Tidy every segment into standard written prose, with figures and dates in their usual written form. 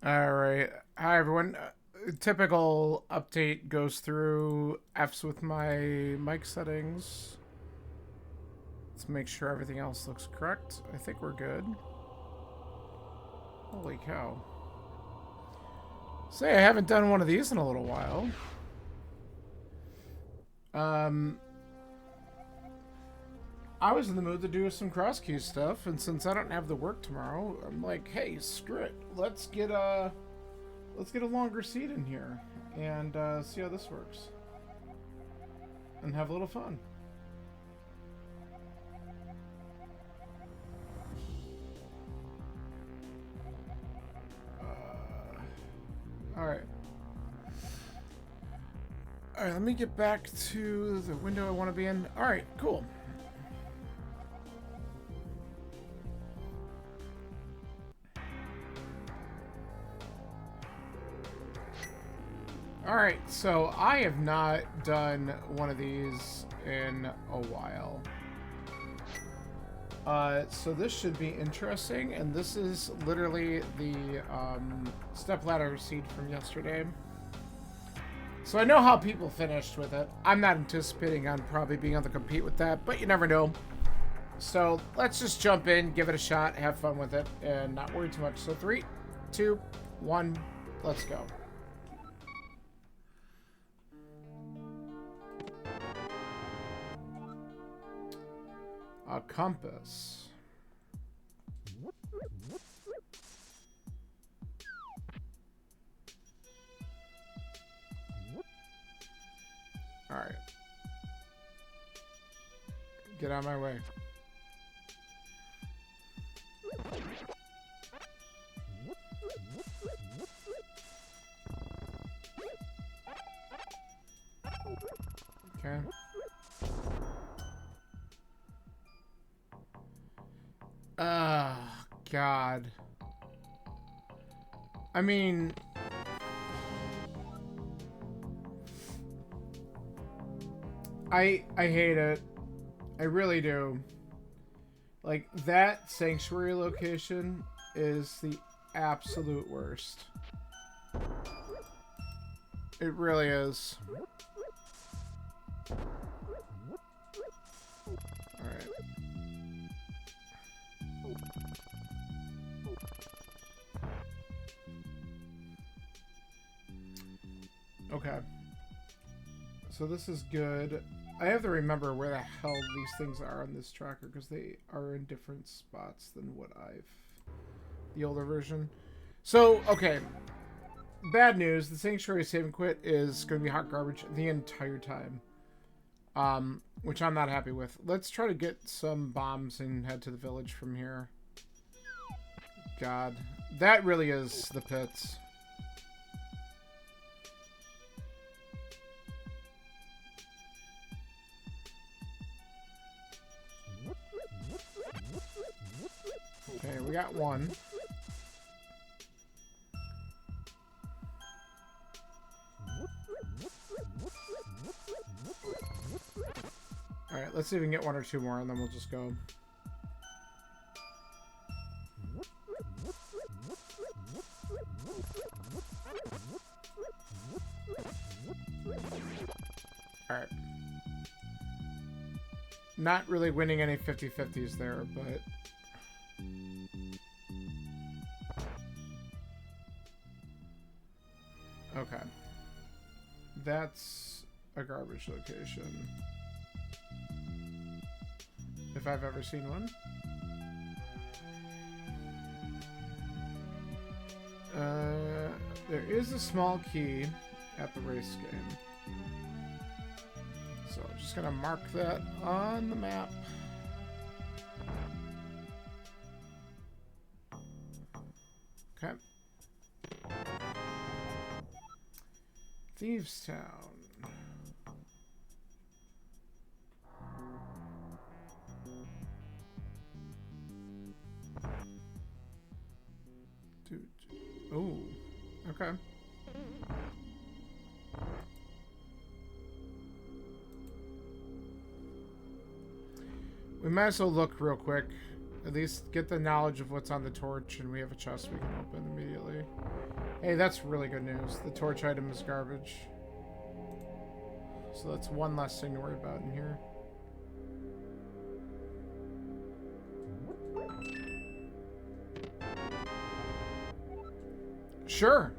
All right. Hi, everyone. Typical update goes through F's with my mic settings. Let's make sure everything else looks correct. I think we're good. Holy cow. Say, I haven't done one of these in a little while. Um, I was in the mood to do some Crosskeys stuff, and since I don't have the work tomorrow, I'm like, hey, screw it. Let's get a longer seat in here and see how this works, and have a little fun. All right. All right, let me get back to the window I want to be in. All right, cool. All right, so I have not done one of these in a while. So this should be interesting, and this is literally the stepladder seed from yesterday. So I know how people finished with it. I'm not anticipating on probably being able to compete with that, but you never know. So let's just jump in, give it a shot, have fun with it, and not worry too much. So 3, 2, 1, let's go. A compass. All right. Get out of my way. Okay. God. I mean, I hate it. I really do. Like, that sanctuary location is the absolute worst. It really is. Alright. Okay. So this is good. I have to remember where the hell these things are on this tracker because they are in different spots than what I've... the older version. So, okay. Bad news. The Sanctuary Save and Quit is going to be hot garbage the entire time. Which I'm not happy with. Let's try to get some bombs and head to the village from here. God. That really is the pits. Okay, we got one. Alright, let's see if we can get one or two more and then we'll just go. Alright. Not really winning any 50-50s there, but... okay. That's a garbage location. If I've ever seen one. There is a small key at the race game. So I'm just gonna mark that on the map. Okay. Thieves Town. Dude. Oh. Okay. We might as well look real quick At least get the knowledge of what's on the torch, and we have a chest we can open immediately. Hey, that's really good news. The torch item is garbage. So that's one less thing to worry about in here. Sure.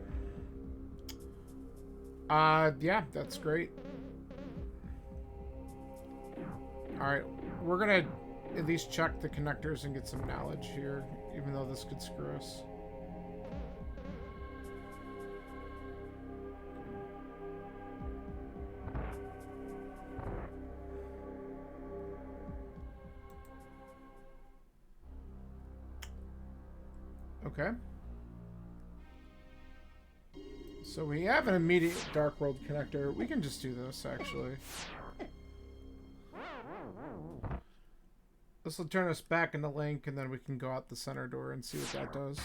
Yeah, that's great. Alright, we're gonna at least check the connectors and get some knowledge here, even though this could screw us. Okay. So we have an immediate Dark World connector. We can just do this, actually. This will turn us back into Link, and then we can go out the center door and see what that does.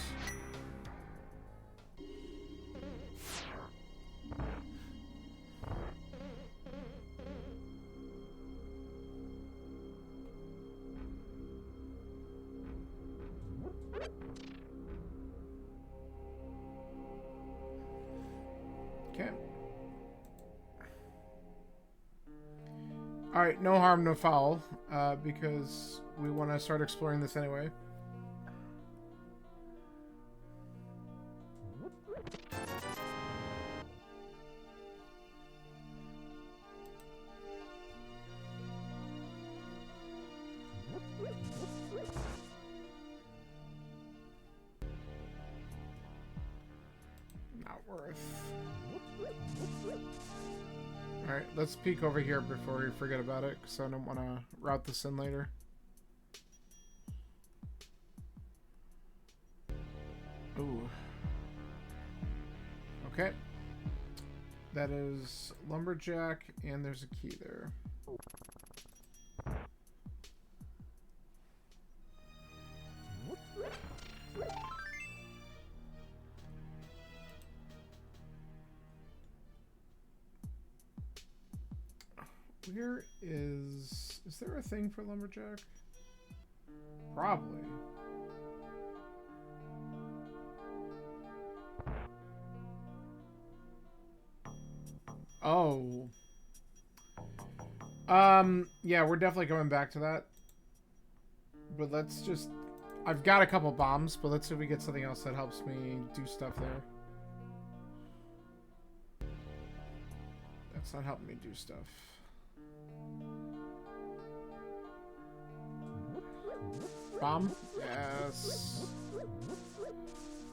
Okay. Alright, no harm, no foul, because we want to start exploring this anyway. Not worth. Alright, let's peek over here before we forget about it, because I don't want to route this in later. Ooh. Okay. That is Lumberjack, and there's a key there. Where is there a thing for Lumberjack? Probably. Oh. Yeah, we're definitely going back to that. But let's just... I've got a couple bombs, but let's see if we get something else that helps me do stuff there. That's not helping me do stuff. Bomb? Yes.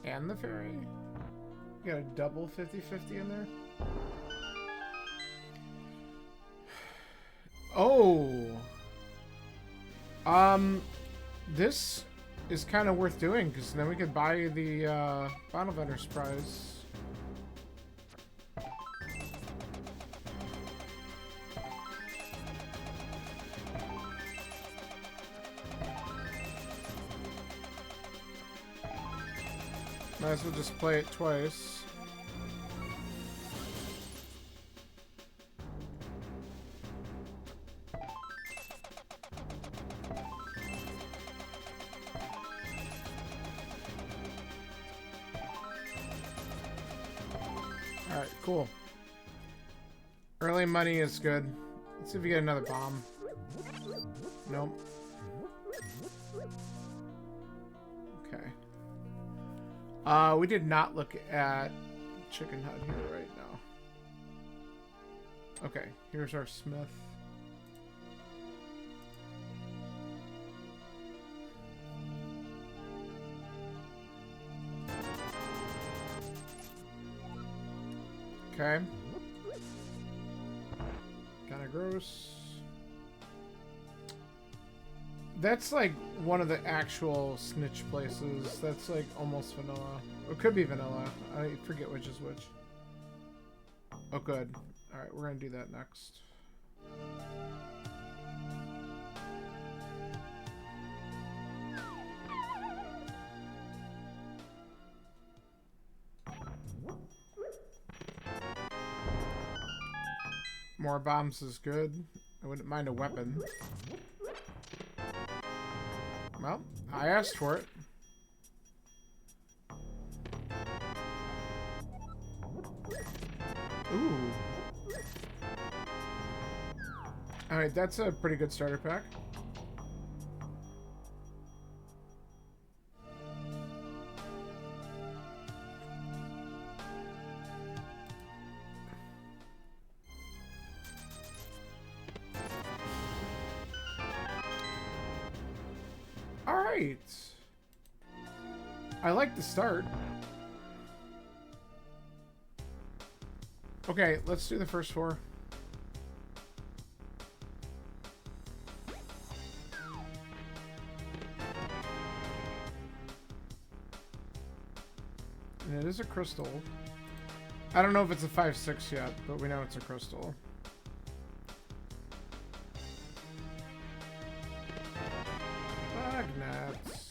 And the fairy. You got a double 50-50 in there? Oh. This is kind of worth doing, because then we could buy the Final Vendor's prize. Might as well just play it twice. Alright, cool. Early money is good. Let's see if we get another bomb. Nope. Okay. We did not look at Chicken Hut here right now. Okay, here's our smith. Okay. Kinda gross. That's like one of the actual snitch places. That's like almost vanilla. It could be vanilla. I forget which is which. Oh, good. Alright, we're gonna do that next. More bombs is good. I wouldn't mind a weapon. Well, I asked for it. Ooh. Alright, that's a pretty good starter pack. Alright. I like the start. Okay, let's do the first 4. And it is a crystal. I don't know if it's a 5/6 yet, but we know it's a crystal. Magnets.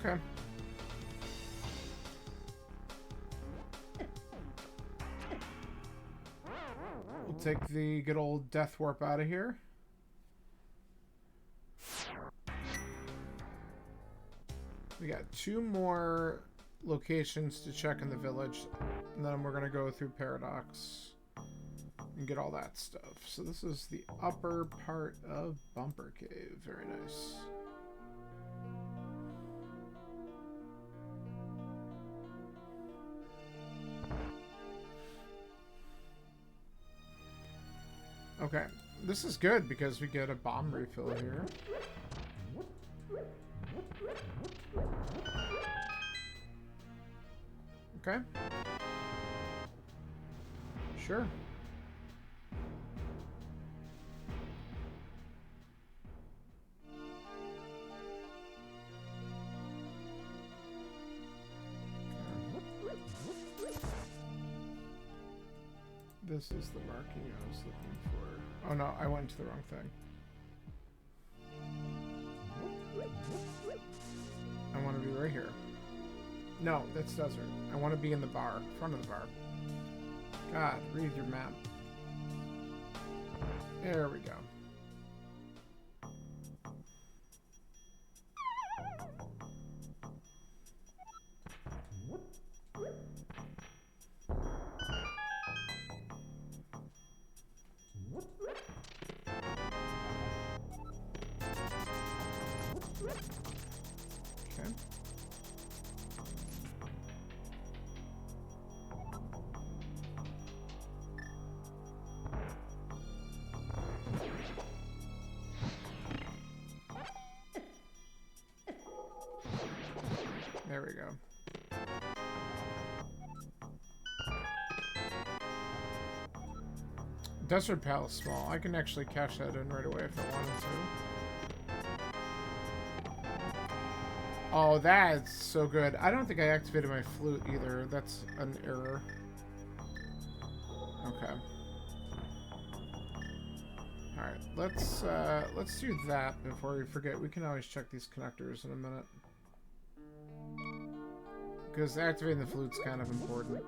Okay. We'll take the good old Death Warp out of here. We got 2 more locations to check in the village, and then we're going to go through Paradox and get all that stuff. So this is the upper part of Bumper Cave. Very nice. Okay, this is good because we get a bomb refill here. Okay. Sure. This is the marking I was looking for. Oh no, I went to the wrong thing. I want to be right here. No, that's desert. I want to be in the bar, front of the bar. God, read your map. There we go. Okay. There we go. Desert Palace small. I can actually cash that in right away if I wanted to. Oh, that's so good. I don't think I activated my flute either. That's an error. Okay. Alright, let's do that before we forget. We can always check these connectors in a minute. Because activating the flute's kind of important.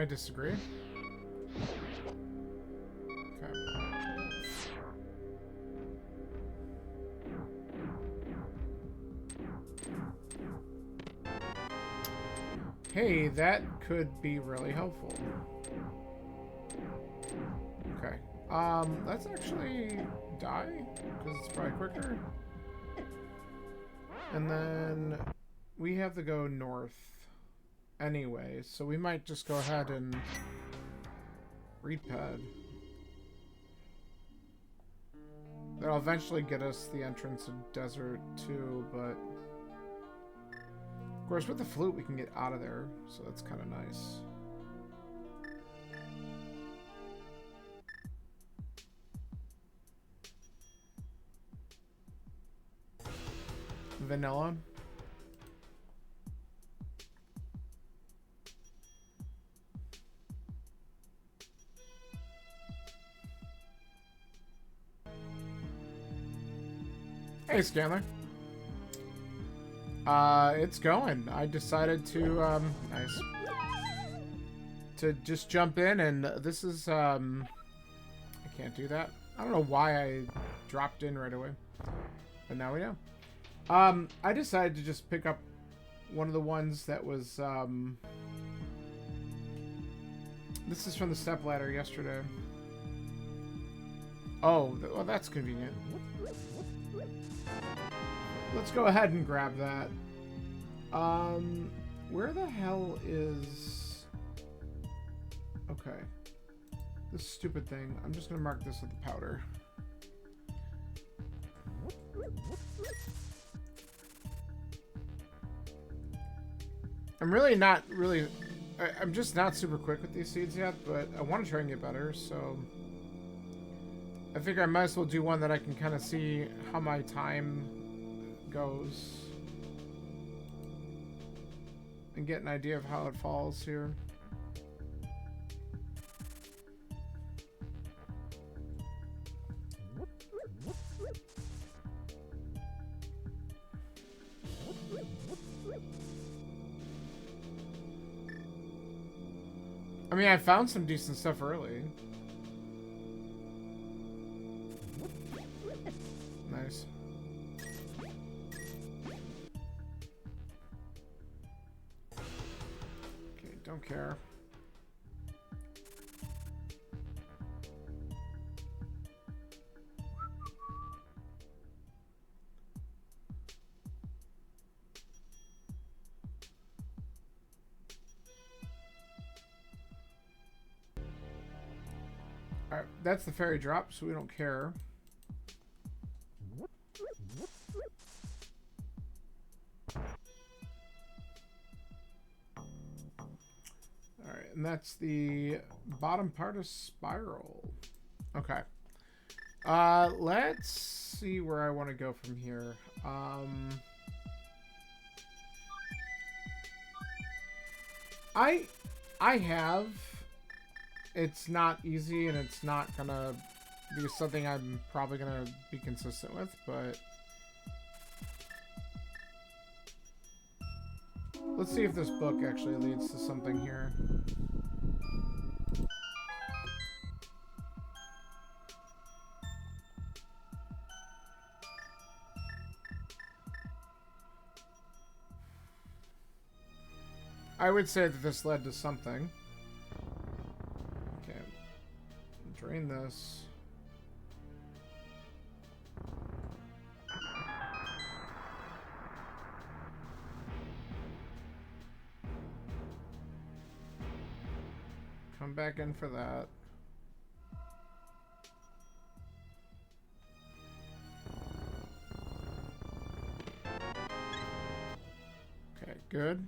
I disagree. Okay. Hey, that could be really helpful. Okay. Let's actually die, because it's probably quicker. And then we have to go north anyway, so we might just go ahead and read pad. That'll eventually get us the entrance of Desert too, but of course with the flute we can get out of there, so that's kind of nice. Vanilla. Hey, Scanler. It's going. I decided to, nice. To just jump in, and this is, I can't do that. I don't know why I dropped in right away. But now we know. I decided to just pick up one of the ones that was, this is from the stepladder yesterday. Oh, well, that's convenient. Let's go ahead and grab that. Where the hell is... Okay. This stupid thing. I'm just gonna mark this with the powder. I'm really not really... I'm just not super quick with these seeds yet, but I want to try and get better, so... I figure I might as well do one that I can kind of see how my time goes. And get an idea of how it falls here. I mean, I found some decent stuff early. Nice. Okay, don't care. Alright, that's the fairy drop, so we don't care. Alright, and that's the bottom part of Spiral. Okay. Let's see where I want to go from here. I have... It's not easy, and it's not gonna be something I'm probably gonna be consistent with, but... Let's see if this book actually leads to something here. I would say that this led to something. Okay. Drain this. Come back in for that. Okay, good.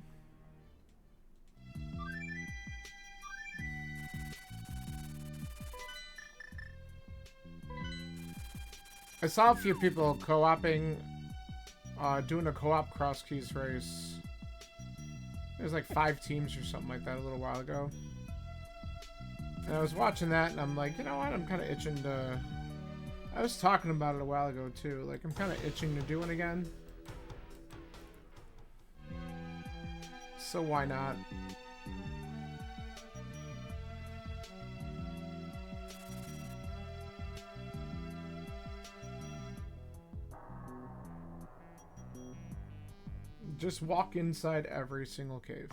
I saw a few people co-oping, doing a co-op Crosskeys race. There's like 5 teams or something like that a little while ago. And I was watching that, and I'm like, you know what? I'm kind of itching to... I was talking about it a while ago, too. Like, I'm kind of itching to do it again. So why not? Just walk inside every single cave.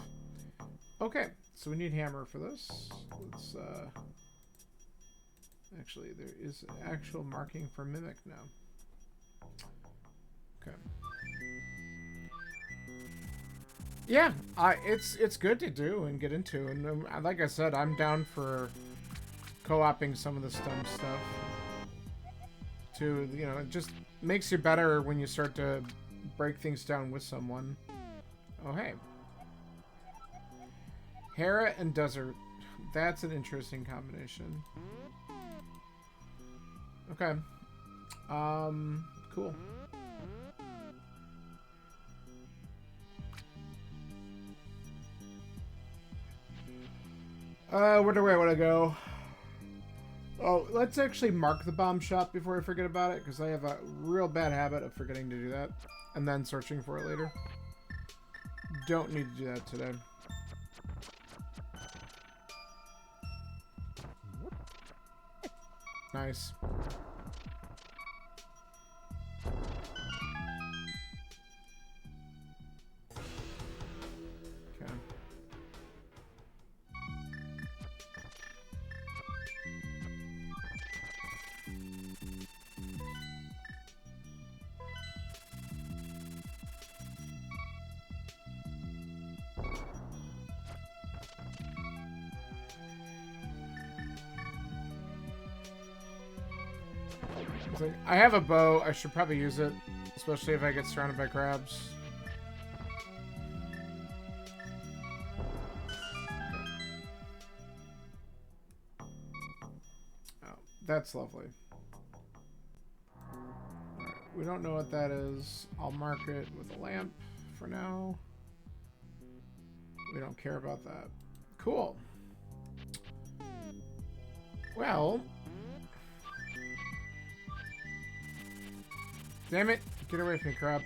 Okay, so we need hammer for this. Let's, actually, there is actual marking for mimic now. Okay. Yeah, it's good to do and get into, and like I said, I'm down for co-oping some of the STEM stuff. To, you know, it just makes you better when you start to break things down with someone. Oh, hey. Hera and Desert. That's an interesting combination. Okay. Cool. Where do I want to go? Oh, let's actually mark the bomb shop before I forget about it, because I have a real bad habit of forgetting to do that, and then searching for it later. Don't need to do that today. Nice. Okay. Like, I have a bow. I should probably use it, especially if I get surrounded by crabs. Oh, that's lovely. Alright, we don't know what that is. I'll mark it with a lamp for now. We don't care about that. Cool. Well... Damn it! Get away from me, crab.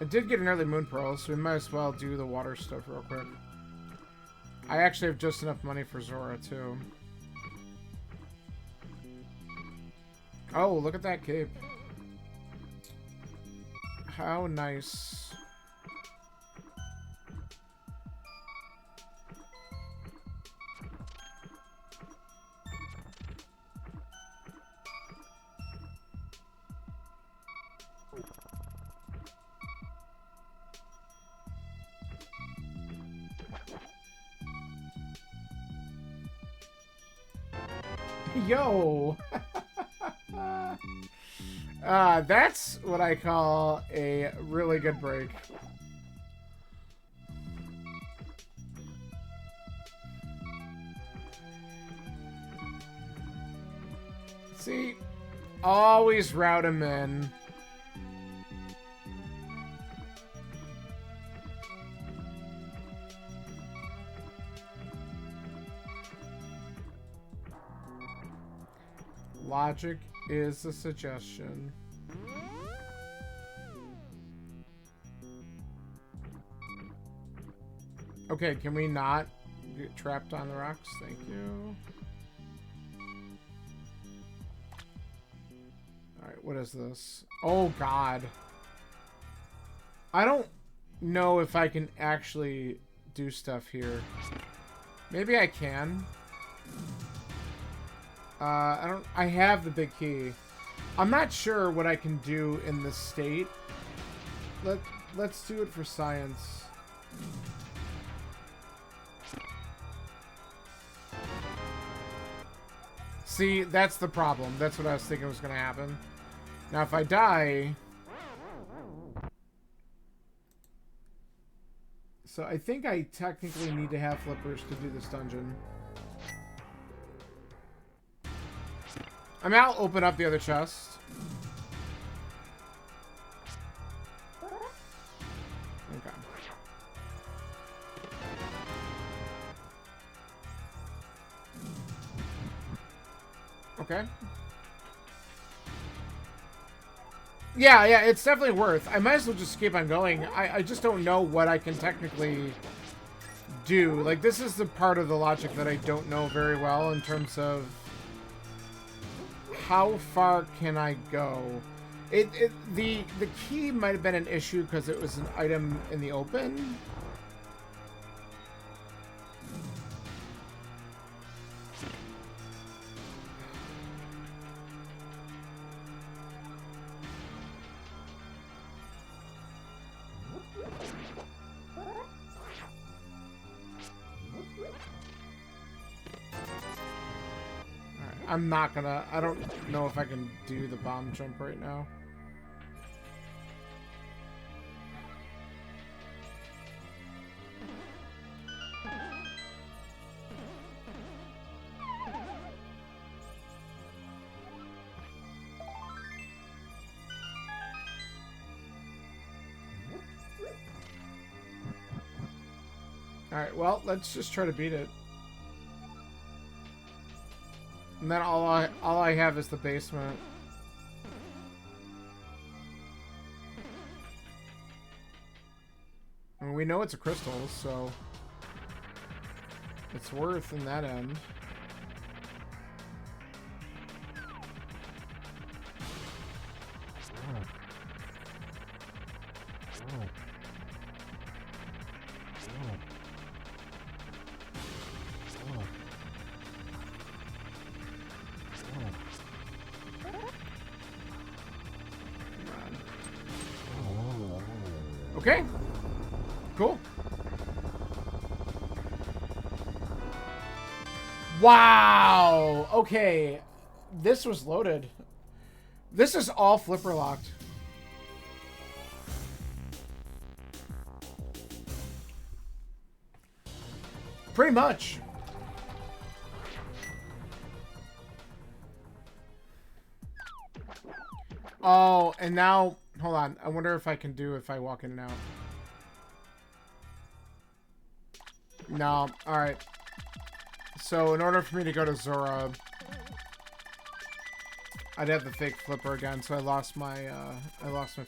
I did get an early moon pearl, so we might as well do the water stuff real quick. I actually have just enough money for Zora, too. Oh, look at that cape. How nice. Yo! That's what I call a really good break. See? Always route him in. Logic is a suggestion. Okay, can we not get trapped on the rocks? Thank you. Alright, what is this? Oh, God. I don't know if I can actually do stuff here. Maybe I can. I have the big key. I'm not sure what I can do in this state. Let's do it for science. See, that's the problem. That's what I was thinking was going to happen. Now, if I die... So, I think I technically need to have flippers to do this dungeon. I mean, I'll open up the other chest. Okay. Okay. Yeah, it's definitely worth. I might as well just keep on going. I just don't know what I can technically do. Like, this is the part of the logic that I don't know very well in terms of how far can I go. The key might have been an issue because it was an item in the open. I'm not gonna... I don't know if I can do the bomb jump right now. Alright, well, let's just try to beat it. And then all I have is the basement. I mean, we know it's a crystal, so it's worth in that end. Okay. Cool. Wow. Okay. This was loaded. This is all flipper locked. Pretty much. Oh, and now, hold on. I wonder if I can do if I walk in and out. No. Alright. So, in order for me to go to Zora, I'd have the fake flipper again, so I lost my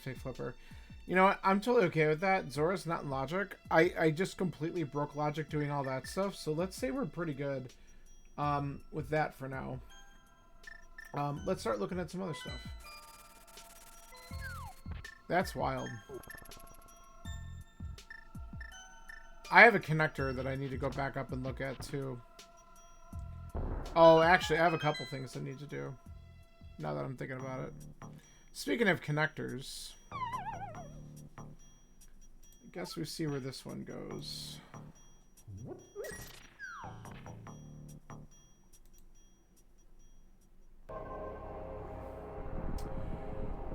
fake flipper. You know what? I'm totally okay with that. Zora's not in logic. I just completely broke logic doing all that stuff, so let's say we're pretty good with that for now. Let's start looking at some other stuff. That's wild. I have a connector that I need to go back up and look at, too. Oh, actually, I have a couple things I need to do. Now that I'm thinking about it. Speaking of connectors, I guess we see where this one goes.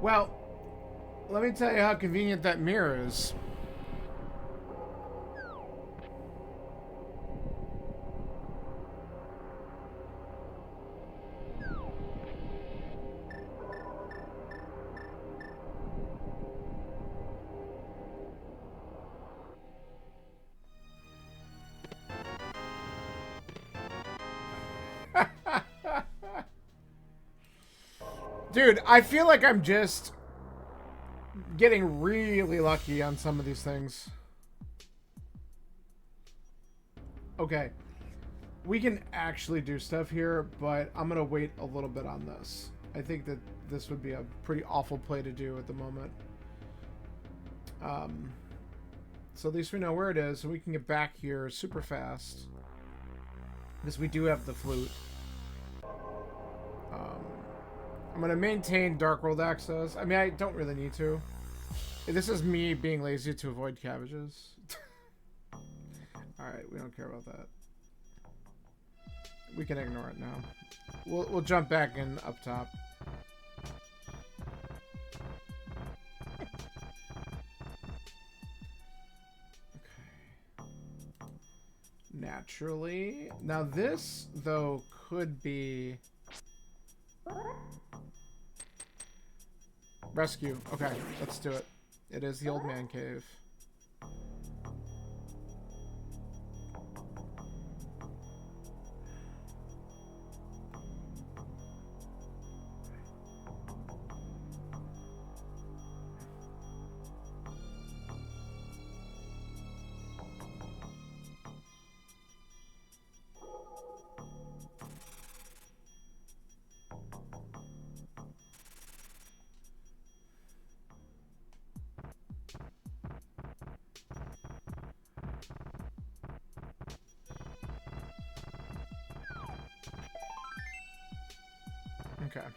Well, let me tell you how convenient that mirror is. Dude, I feel like I'm just getting really lucky on some of these things. Okay. We can actually do stuff here, but I'm going to wait a little bit on this. I think that this would be a pretty awful play to do at the moment. So at least we know where it is, and we can get back here super fast. Because we do have the flute. I'm going to maintain Dark World access. I mean, I don't really need to. This is me being lazy to avoid cabbages. Alright, we don't care about that. We can ignore it now. We'll jump back in up top. Okay. Naturally. Now this, though, could be... Rescue. Okay, let's do it. It is the old man cave. Okay.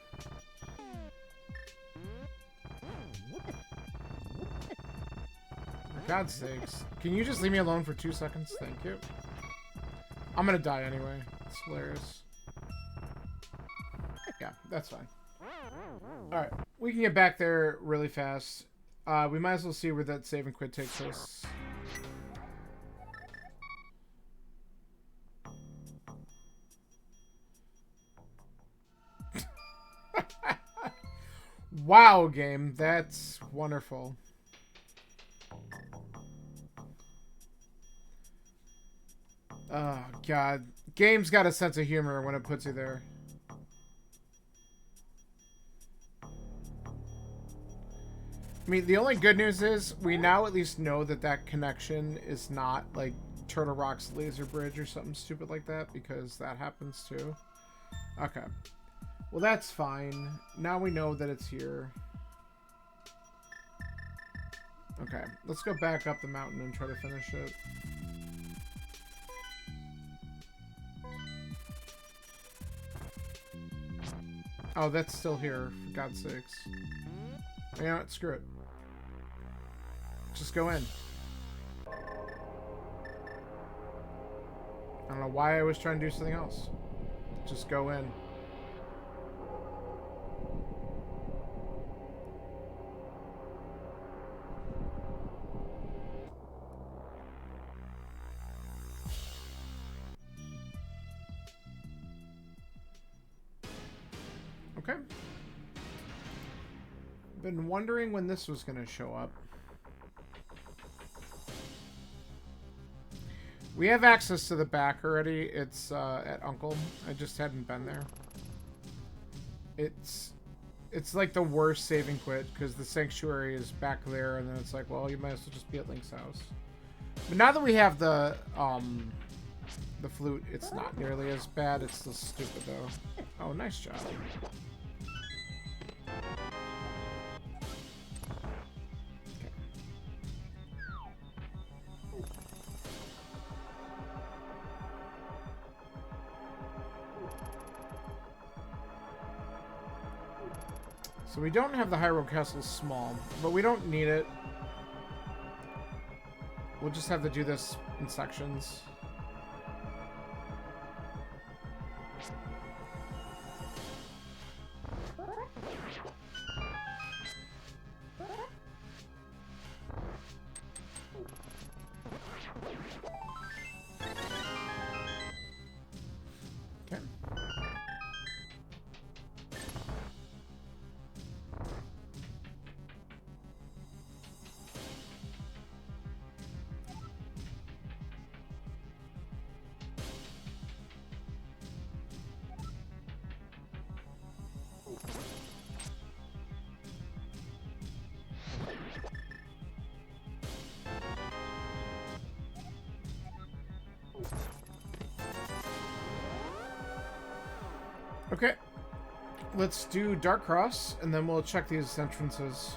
For God's sakes. Can you just leave me alone for 2 seconds? Thank you. I'm gonna die anyway. It's hilarious. Yeah, that's fine. Alright. We can get back there really fast. We might as well see where that save and quit takes us. Wow, game. That's wonderful. Oh, God. Game's got a sense of humor when it puts you there. I mean, the only good news is we now at least know that that connection is not like Turtle Rock's laser bridge or something stupid like that, because that happens too. Okay. Well, that's fine. Now we know that it's here. Okay. Let's go back up the mountain and try to finish it. Oh, that's still here, for God's sakes. You know what? Screw it. Just go in. I don't know why I was trying to do something else. Just go in. Okay. Been wondering when this was going to show up. We have access to the back already. It's at Uncle. I just hadn't been there. It's like the worst saving quit because the sanctuary is back there, and then it's like, well, you might as well just be at Link's house. But now that we have the flute, it's not nearly as bad. It's still stupid though. Oh, nice job. So we don't have the Hyrule Castle small, but we don't need it. We'll just have to do this in sections. Okay. Okay, let's do Dark Cross, and then we'll check these entrances.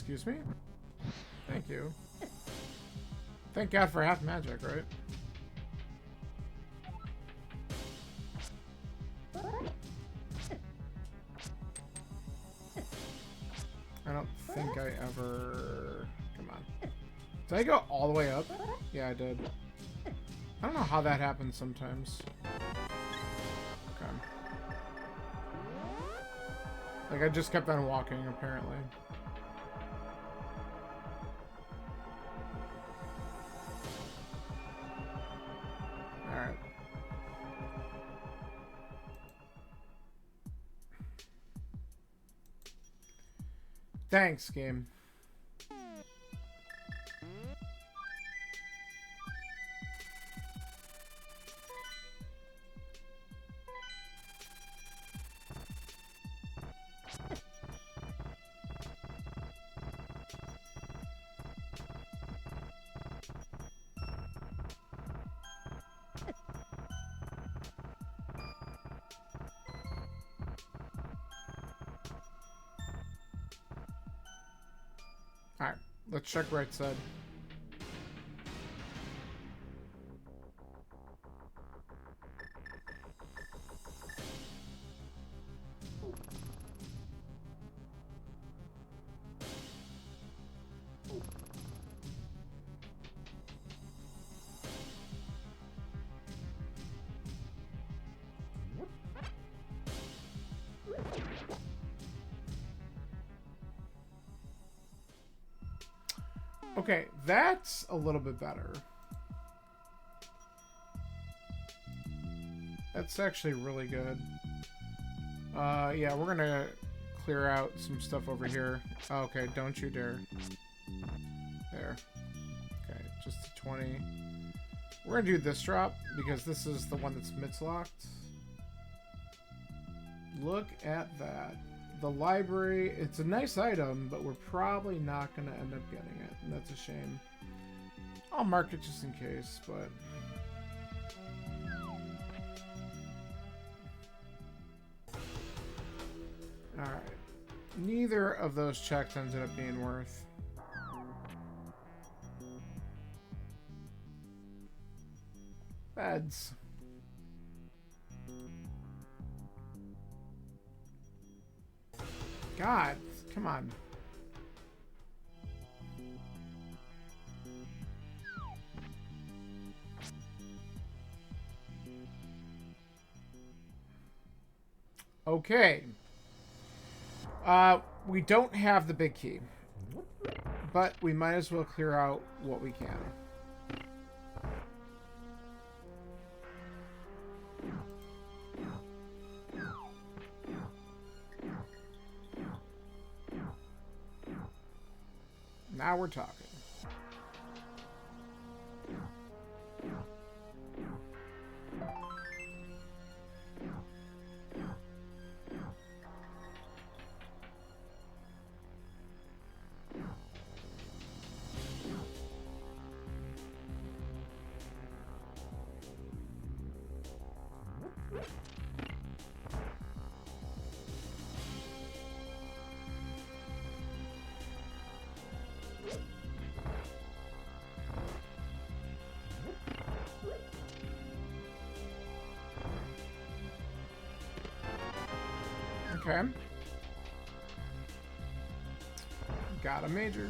Excuse me? Thank you. Thank God for half magic, right? I don't think I ever... Come on. Did I go all the way up? Yeah, I did. I don't know how that happens sometimes. Okay. Like, I just kept on walking, apparently. Alright. Thanks, game. Alright, let's check right side. Okay, that's a little bit better. That's actually really good. Yeah, we're gonna clear out some stuff over here. Okay, don't you dare. There. Okay, just to 20. We're gonna do this drop, because this is the one that's mitz-locked. Look at that. The library, it's a nice item, but we're probably not going to end up getting it, and that's a shame. I'll mark it just in case, but... Alright. Neither of those checks ended up being worth. Beds. God, come on. Okay. We don't have the big key, but we might as well clear out what we can. Now we're talking. Okay. Got a major.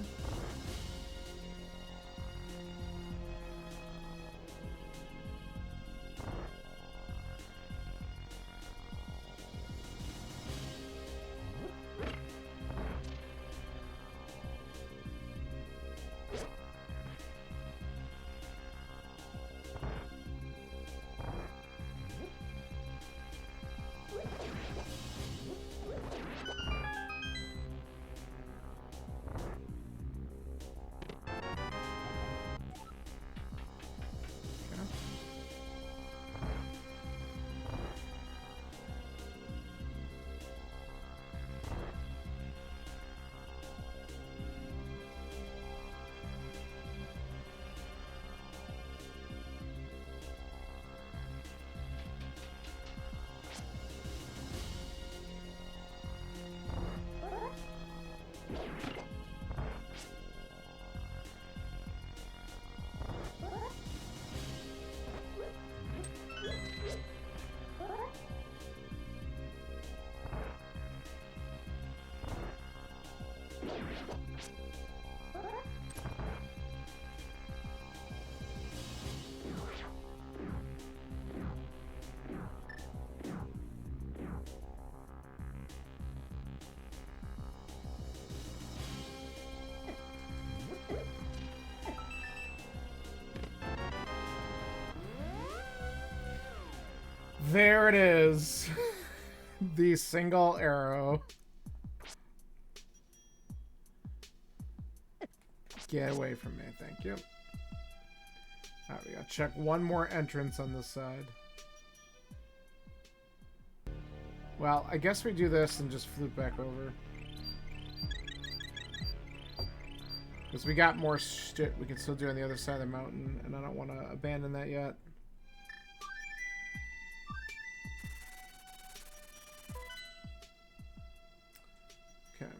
There it is. The single arrow. Get away from me, thank you. Alright, we gotta check one more entrance on this side. Well, I guess we do this and just flip back over. Because we got more shit we can still do on the other side of the mountain, and I don't want to abandon that yet. Okay.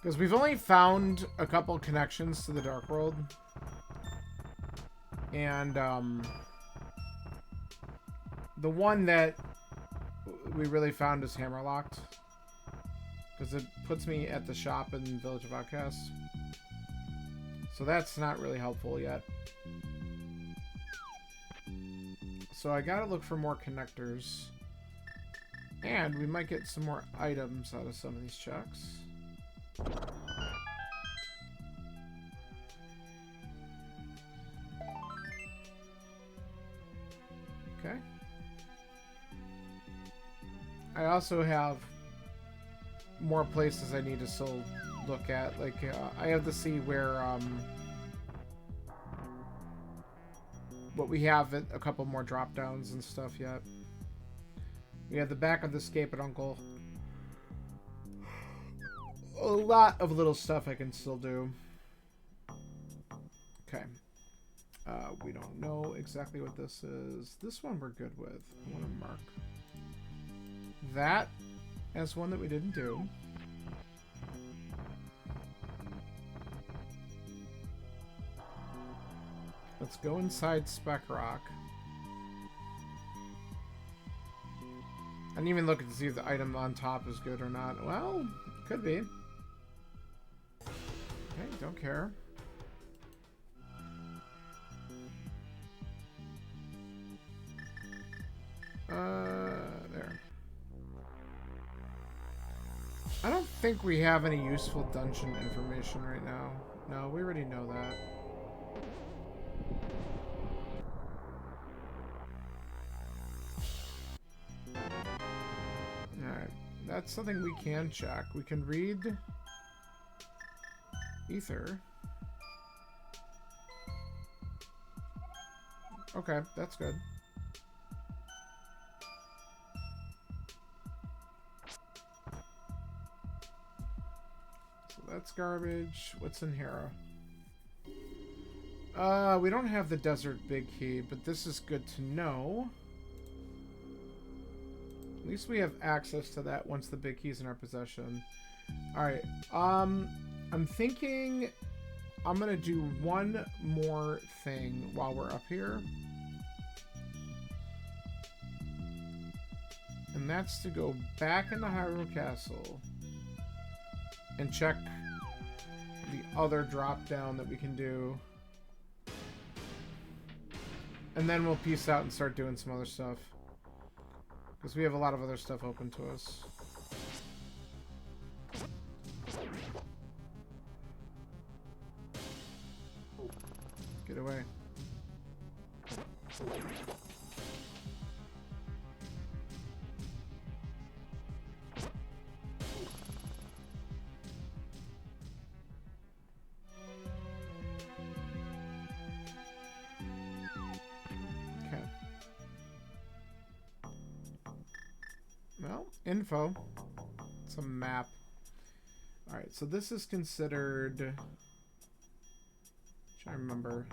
Because we've only found a couple connections to the Dark World. And, the one that we really found is Hammerlocked. Because it puts me at the shop in Village of Outcasts. So that's not really helpful yet. So I gotta look for more connectors. And we might get some more items out of some of these checks. Okay. I also have more places I need to still look at. Like, I have to see where, what we have at a couple more drop downs and stuff yet. We have the back of the Escape at Uncle. A lot of little stuff I can still do. Okay. We don't know exactly what this is. This one we're good with. I want to mark that as one that we didn't do. Let's go inside Spec Rock. I didn't even look to see if the item on top is good or not. Well, could be. Okay, don't care. There. I don't think we have any useful dungeon information right now. No, we already know that. Alright, that's something we can check. We can read Ether. Okay, that's good. So that's garbage. What's in here? We don't have the Desert Big Key, but this is good to know. At least we have access to that once the big key's in our possession. Alright, I'm thinking I'm gonna do one more thing while we're up here. And that's to go back into Hyrule Castle and check the other drop down that we can do. And then we'll peace out and start doing some other stuff. Because we have a lot of other stuff open to us. Get away. Okay. Well, info. It's a map. Alright, so this is considered... I remember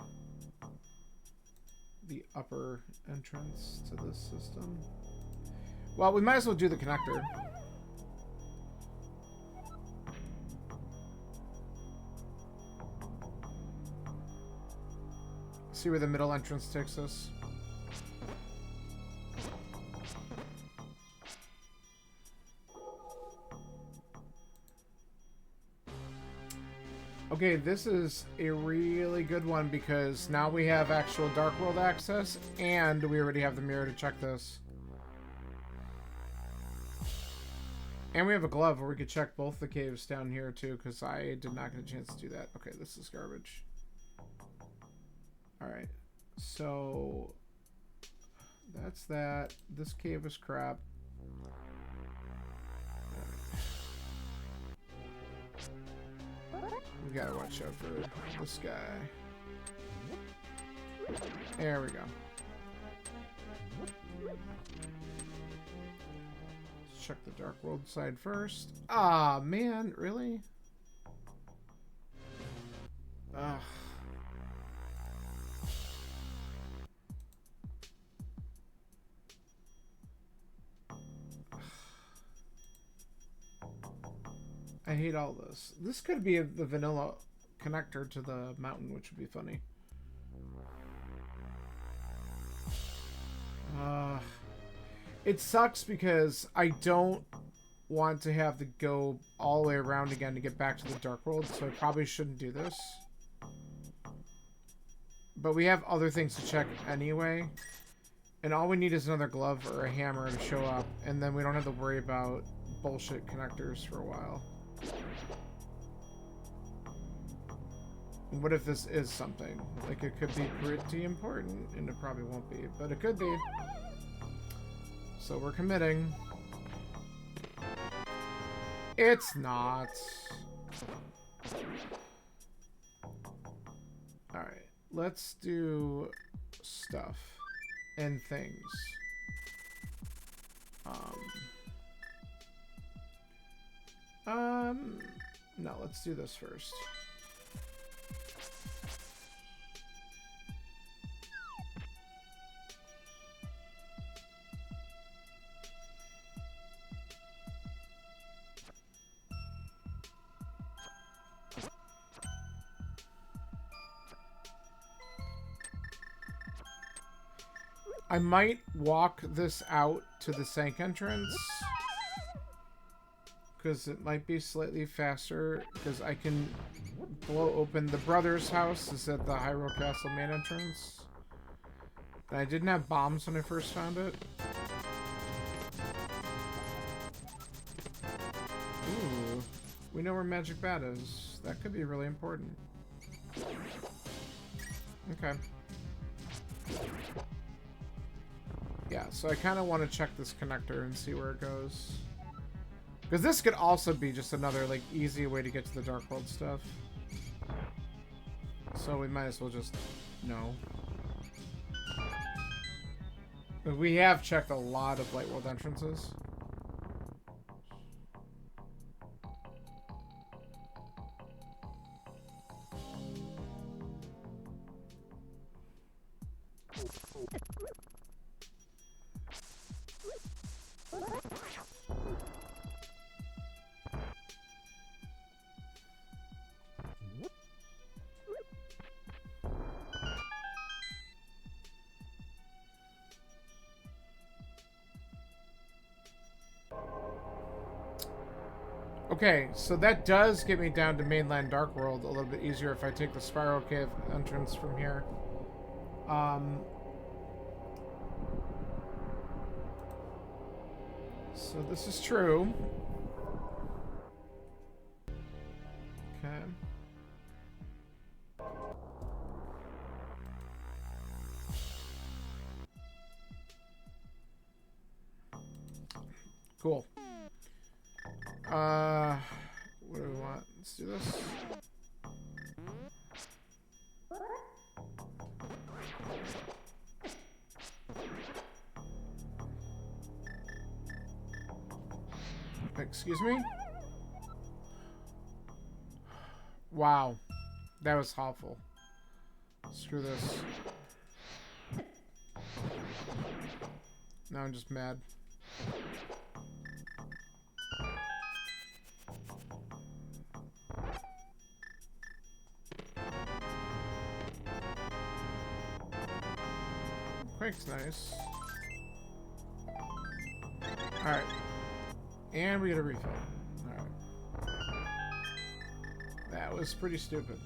the upper entrance to this system. Well, we might as well do the connector. See where the middle entrance takes us. Okay, this is a really good one because now we have actual Dark World access and we already have the mirror to check this. And we have a glove where we could check both the caves down here too because I did not get a chance to do that. Okay, this is garbage. Alright, so that's that. This cave is crap. We gotta watch out for this guy. There we go. Let's check the Dark World side first. Ah, man, really? Ugh. I hate all this. This could be the vanilla connector to the mountain, which would be funny. It sucks because I don't want to have to go all the way around again to get back to the Dark World, so I probably shouldn't do this. But we have other things to check anyway. And all we need is another glove or a hammer to show up, and then we don't have to worry about bullshit connectors for a while. What if this is something? Like, it could be pretty important, and it probably won't be, but it could be. So we're committing. It's not. Alright, let's do stuff and things. No, let's do this first. I might walk this out to the Sank entrance, because it might be slightly faster, because I can blow open the brother's house is at the Hyrule Castle main entrance. And I didn't have bombs when I first found it. Ooh, we know where Magic Bat is. That could be really important. Okay. Yeah, so I kind of want to check this connector and see where it goes. Because this could also be just another, like, easy way to get to the Dark World stuff. So we might as well just know. But we have checked a lot of Light World entrances. Okay, so that does get me down to mainland Dark World a little bit easier if I take the Spiral Cave entrance from here. So this is true. Okay. Cool. What do we want? Let's do this. Excuse me? Wow. That was awful. Screw this. Now I'm just mad. Quake's nice. Alright. And we get a refill. Alright. That was pretty stupid.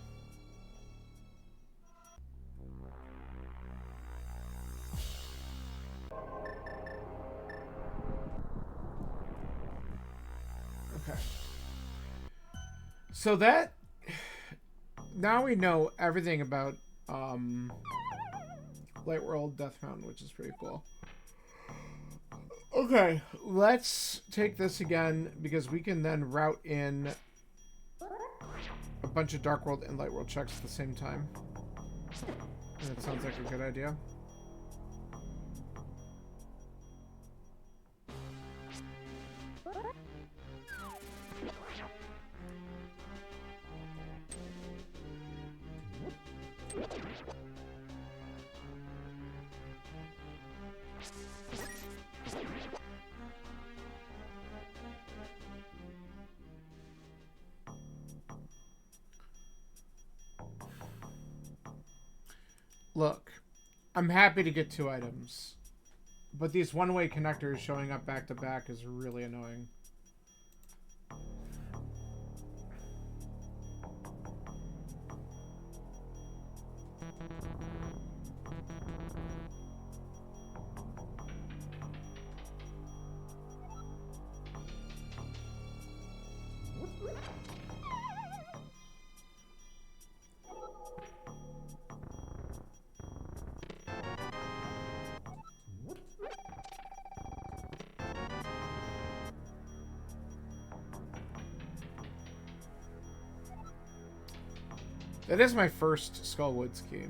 Okay. So that... Now we know everything about, Light World Death Mountain, which is pretty cool. Okay, let's take this again, because we can then route in a bunch of Dark World and Light World checks at the same time. And that sounds like a good idea. I'm happy to get 2 items. But these one-way connectors showing up back to back is really annoying. That is my first Skullwoods key.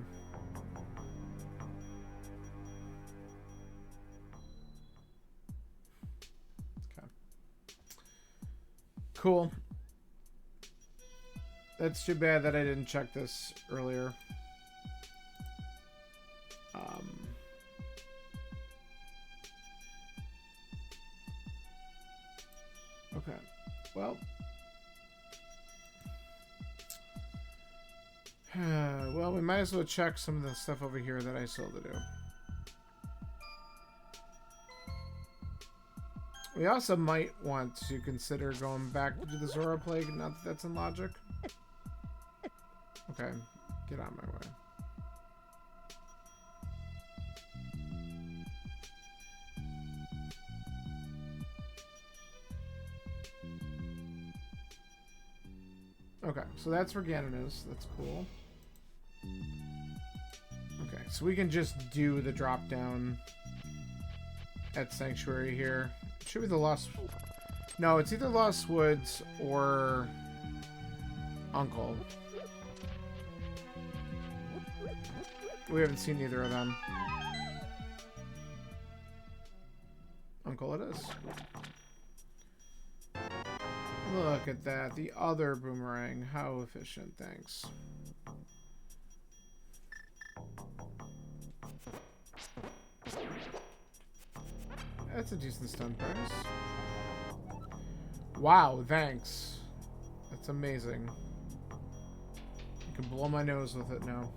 Okay. Cool. That's too bad that I didn't check this earlier. Okay. Well. Well, we might as well check some of the stuff over here that I still have to do. We also might want to consider going back to the Zora Plague, not that that's in logic. Okay, get out of my way. Okay, so that's where Ganon is. That's cool. Okay, so we can just do the drop down at Sanctuary here. It should be the Lost... No, it's either Lost Woods or Uncle. We haven't seen either of them. Uncle it is. Look at that. The other boomerang. How efficient. Thanks. That's a decent stun price. Wow, thanks. That's amazing. I can blow my nose with it now.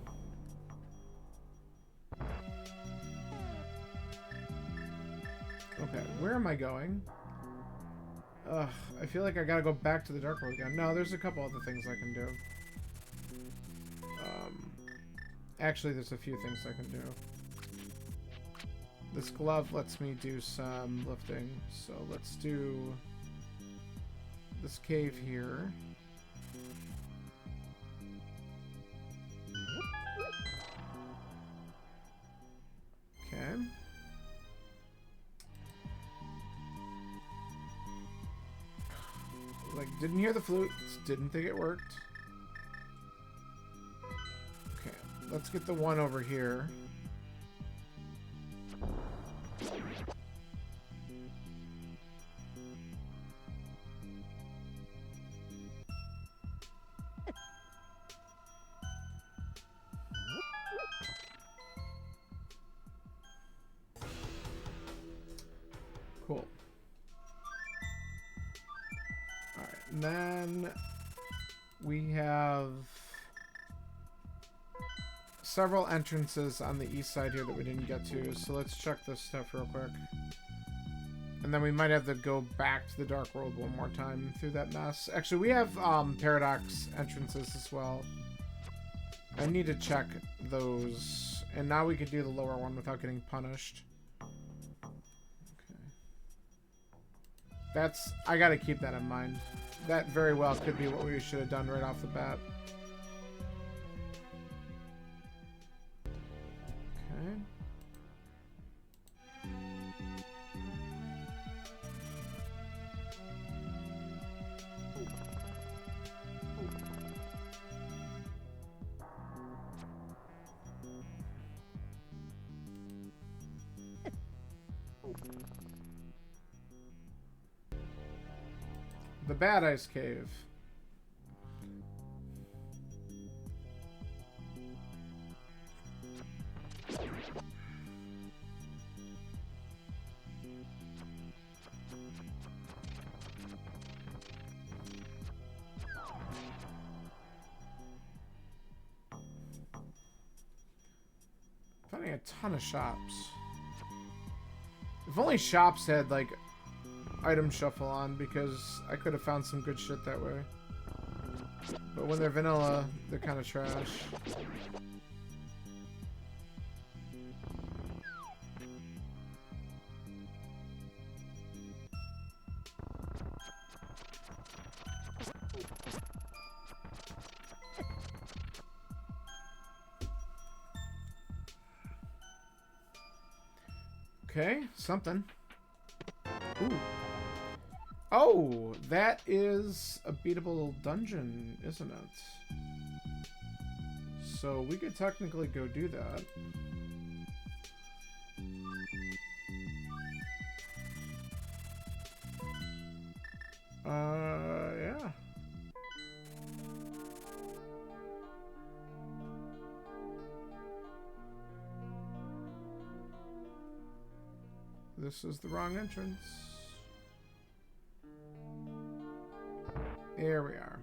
Okay, where am I going? Ugh, I feel like I gotta go back to the Dark World again. No, there's a couple other things I can do. Actually, there's a few things I can do. This glove lets me do some lifting, so let's do this cave here. Okay. Like, didn't hear the flute, didn't think it worked. Okay, let's get the one over here. Cool. Alright, and then we have several entrances on the east side here that we didn't get to, so let's check this stuff real quick. And then we might have to go back to the Dark World one more time through that mess. Actually, we have Paradox entrances as well. I need to check those. And now we could do the lower one without getting punished. That's, I gotta keep that in mind. That very well could be what we should have done right off the bat. Okay. The Bad Ice Cave. Funny finding a ton of shops. If only shops had, like, item shuffle on, because I could have found some good shit that way. But when they're vanilla, they're kind of trash. Okay, something. Ooh. Oh, that is a beatable dungeon, isn't it? So we could technically go do that. Yeah. This is the wrong entrance. Here we are.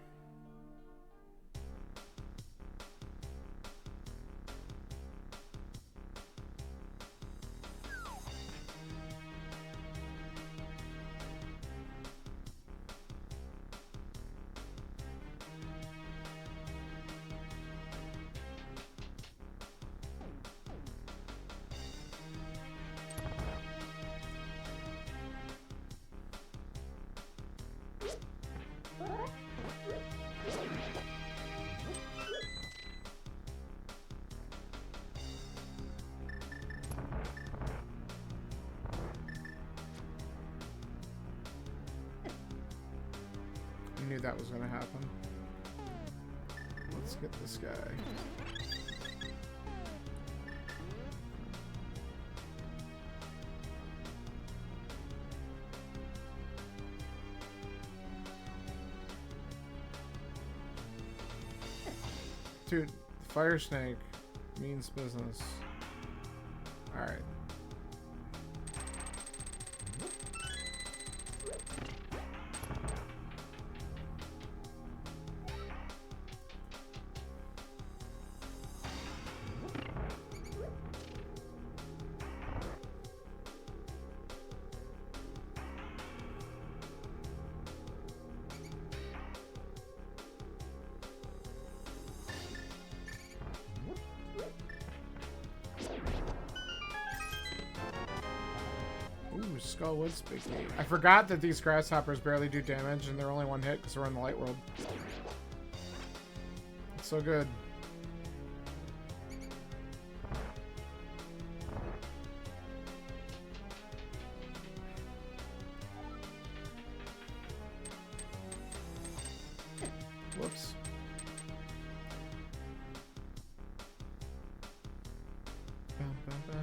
I knew that was gonna happen. Let's get this guy. Dude, fire snake means business. Alright. Ooh, Skullwood Spiky. I forgot that these grasshoppers barely do damage and they're only one hit because we're in the light world. It's so good. Whoops. Bum, bum, bum.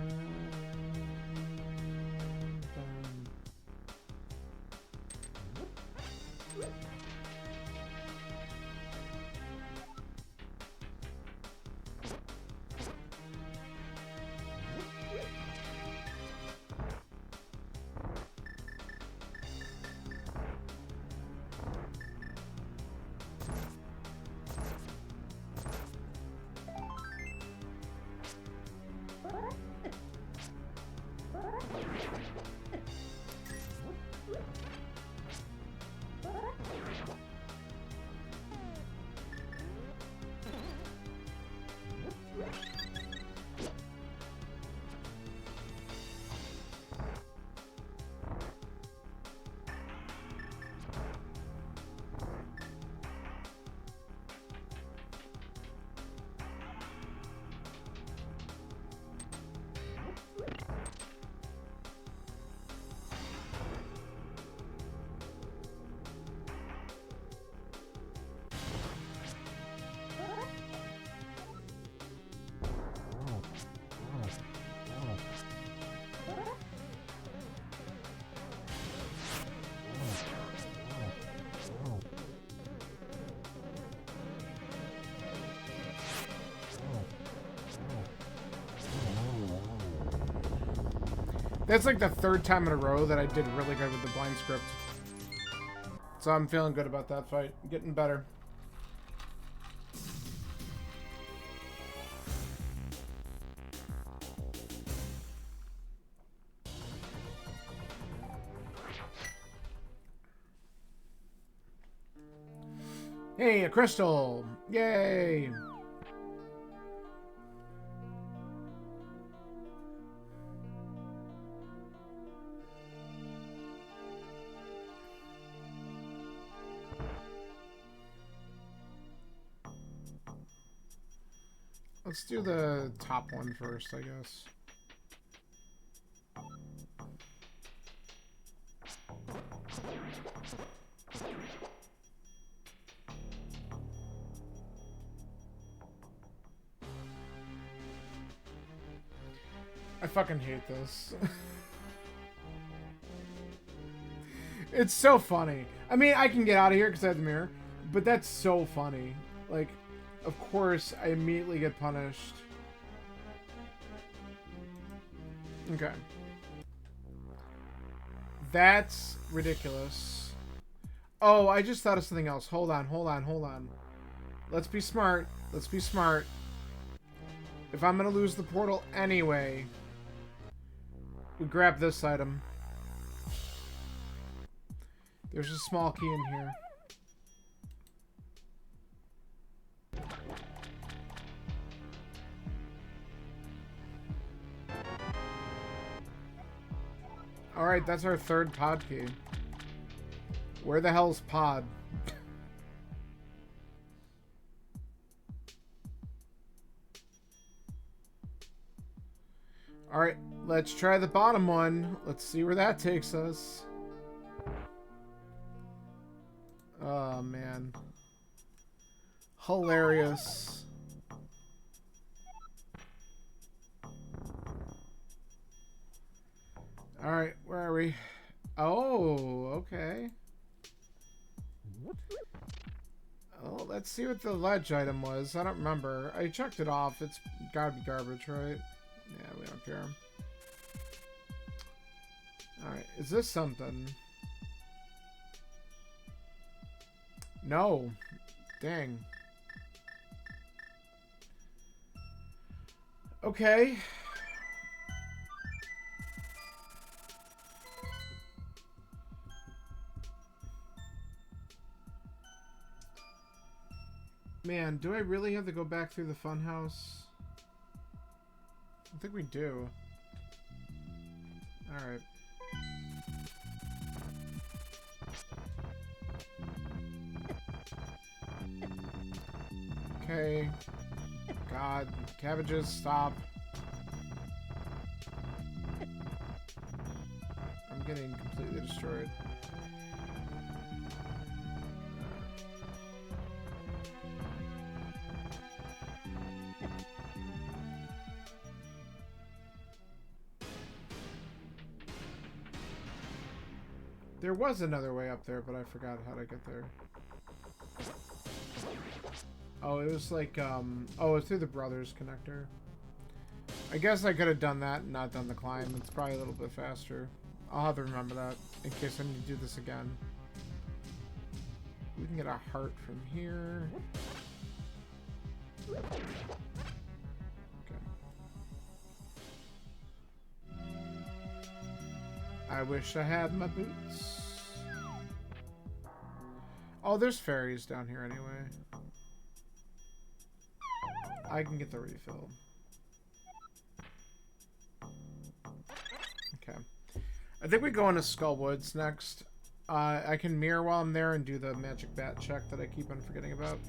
That's like the third time in a row that I did really good with the blind script. So I'm feeling good about that fight. Getting better. Hey, a crystal! Yay! Let's do the top one first, I guess. I fucking hate this. It's so funny. I mean, I can get out of here because I have the mirror, but that's so funny. Like, of course, I immediately get punished. Okay. That's ridiculous. Oh, I just thought of something else. Hold on, hold on, hold on. Let's be smart. Let's be smart. If I'm gonna lose the portal anyway, we grab this item. There's a small key in here. Alright, that's our third pod key. Where the hell's pod? Alright, let's try the bottom one. Let's see where that takes us. Oh, man. Hilarious. Alright, where are we? Oh, okay. Oh, let's see what the ledge item was. I don't remember. I checked it off. It's gotta be garbage, right? Yeah, we don't care. Alright, is this something? No. Dang. Okay. Man, do I really have to go back through the funhouse? I think we do. Alright. Okay. God. Cabbages, stop. I'm getting completely destroyed. There was another way up there, but I forgot how to get there. Oh, it was like, oh, it's through the Brothers connector. I guess I could have done that and not done the climb. It's probably a little bit faster. I'll have to remember that in case I need to do this again. We can get a heart from here. Okay. I wish I had my boots. Oh, there's fairies down here anyway. I can get the refill. Okay. I think we go into Skullwoods next. I can mirror while I'm there and do the magic bat check that I keep on forgetting about.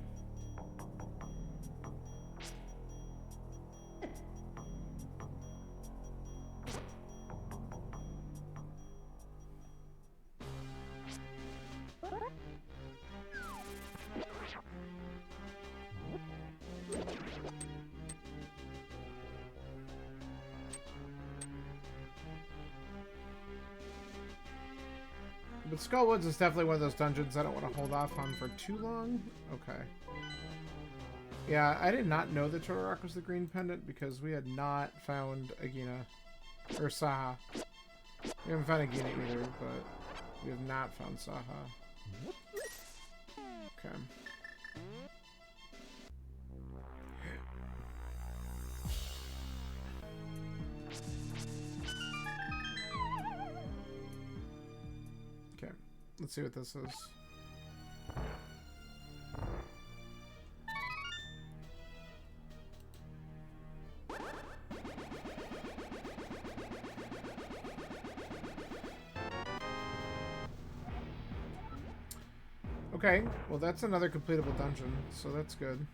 But Skullwoods is definitely one of those dungeons I don't want to hold off on for too long. Okay. Yeah, I did not know that Turtle Rock was the green pendant because we had not found Agina. Or Saha. We haven't found Agina either, but we have not found Saha. Okay. Let's see what this is. Okay, well that's another completable dungeon, so that's good.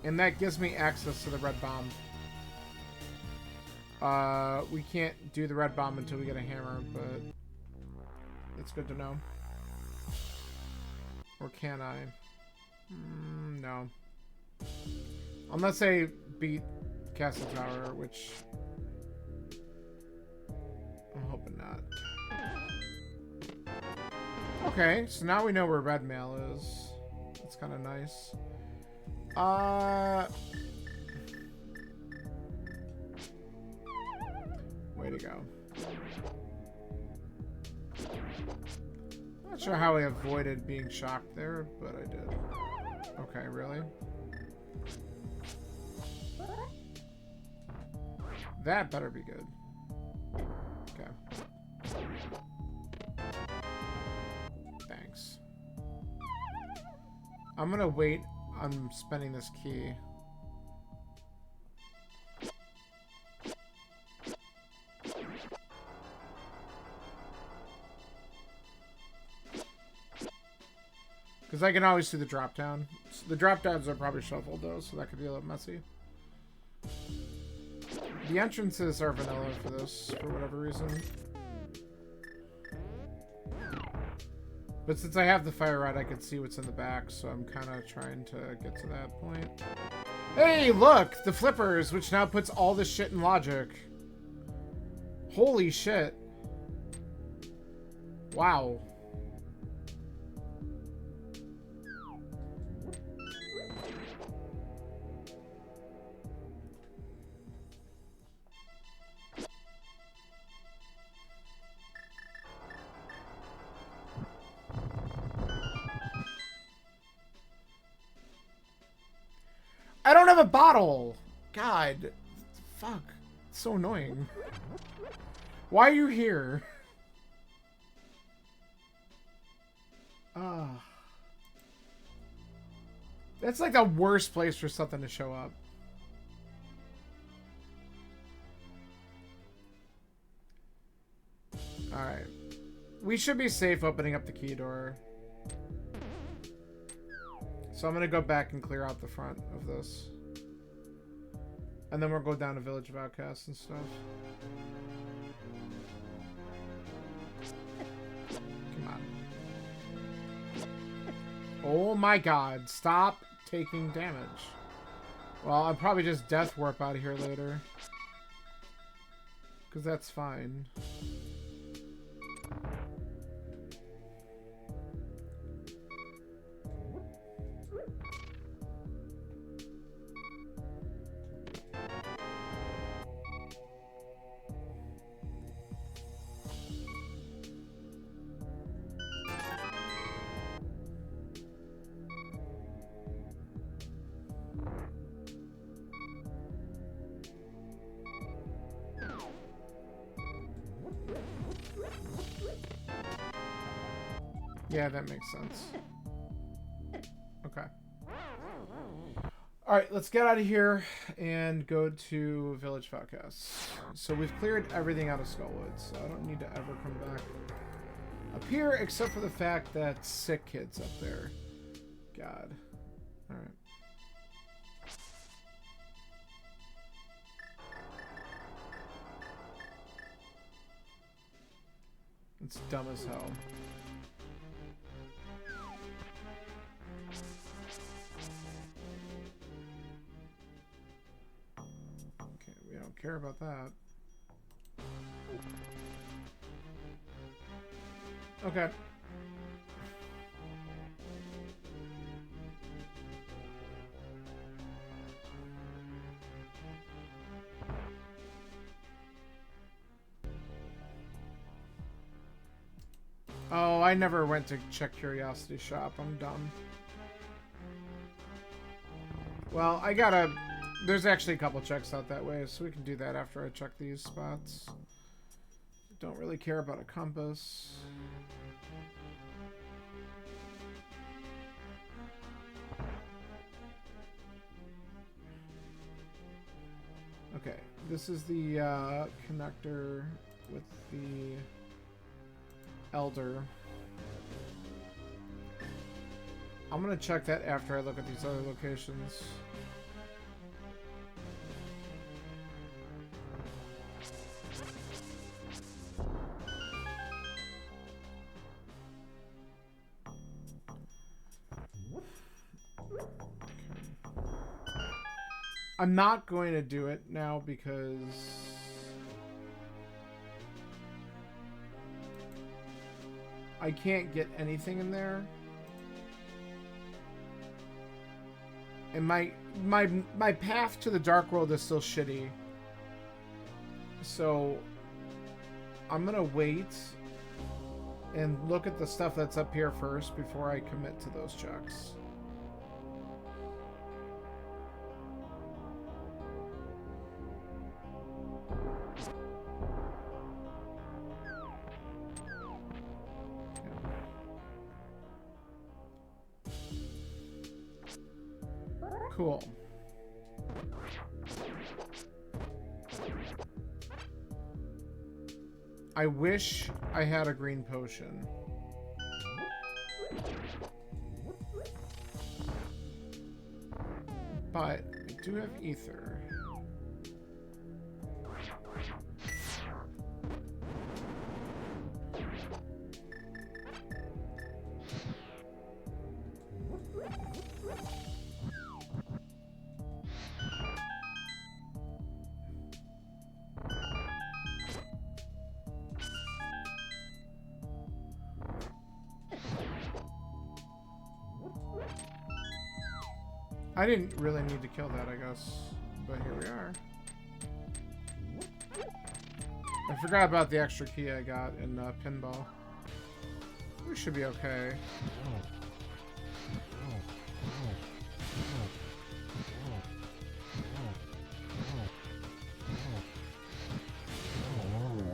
And that gives me access to the red bomb. We can't do the red bomb until we get a hammer, but it's good to know. Or can I? No. Unless I beat Castle Tower, which I'm hoping not. Okay, so now we know where red mail is. That's kind of nice. Way to go. Not sure how I avoided being shocked there, but I did. Okay, really? That better be good. Okay. Thanks. I'm gonna wait on spending this key. Because I can always do the drop down. The drop downs are probably shuffled though, so that could be a little messy. The entrances are vanilla for this, for whatever reason. But since I have the fire rod, I can see what's in the back, so I'm kind of trying to get to that point. Hey, look! The flippers, which now puts all this shit in logic. Holy shit. Wow. I don't have a bottle! God. Fuck. It's so annoying. Why are you here? That's like the worst place for something to show up. Alright. We should be safe opening up the key door. So I'm gonna go back and clear out the front of this. And then we'll go down to Village of Outcasts and stuff. Come on. Oh my god, stop taking damage. Well, I'll probably just death warp out of here later. Because that's fine. Yeah, that makes sense. Okay. Alright, let's get out of here and go to Village of Outcasts. So we've cleared everything out of Skullwood, so I don't need to ever come back up here, except for the fact that sick kid's up there. God. Alright. It's dumb as hell. Care about that. Okay. Oh, I never went to check Curiosity Shop. I'm dumb. Well, I gotta... There's actually a couple checks out that way, so we can do that after I check these spots. Don't really care about a compass. Okay, this is the connector with the Elder. I'm gonna check that after I look at these other locations. I'm not going to do it now because I can't get anything in there. And my path to the Dark World is still shitty. So I'm gonna wait and look at the stuff that's up here first before I commit to those checks. Cool. I wish I had a green potion. But I do have ether. I didn't really need to kill that, I guess, but here we are. I forgot about the extra key I got in pinball. We should be okay.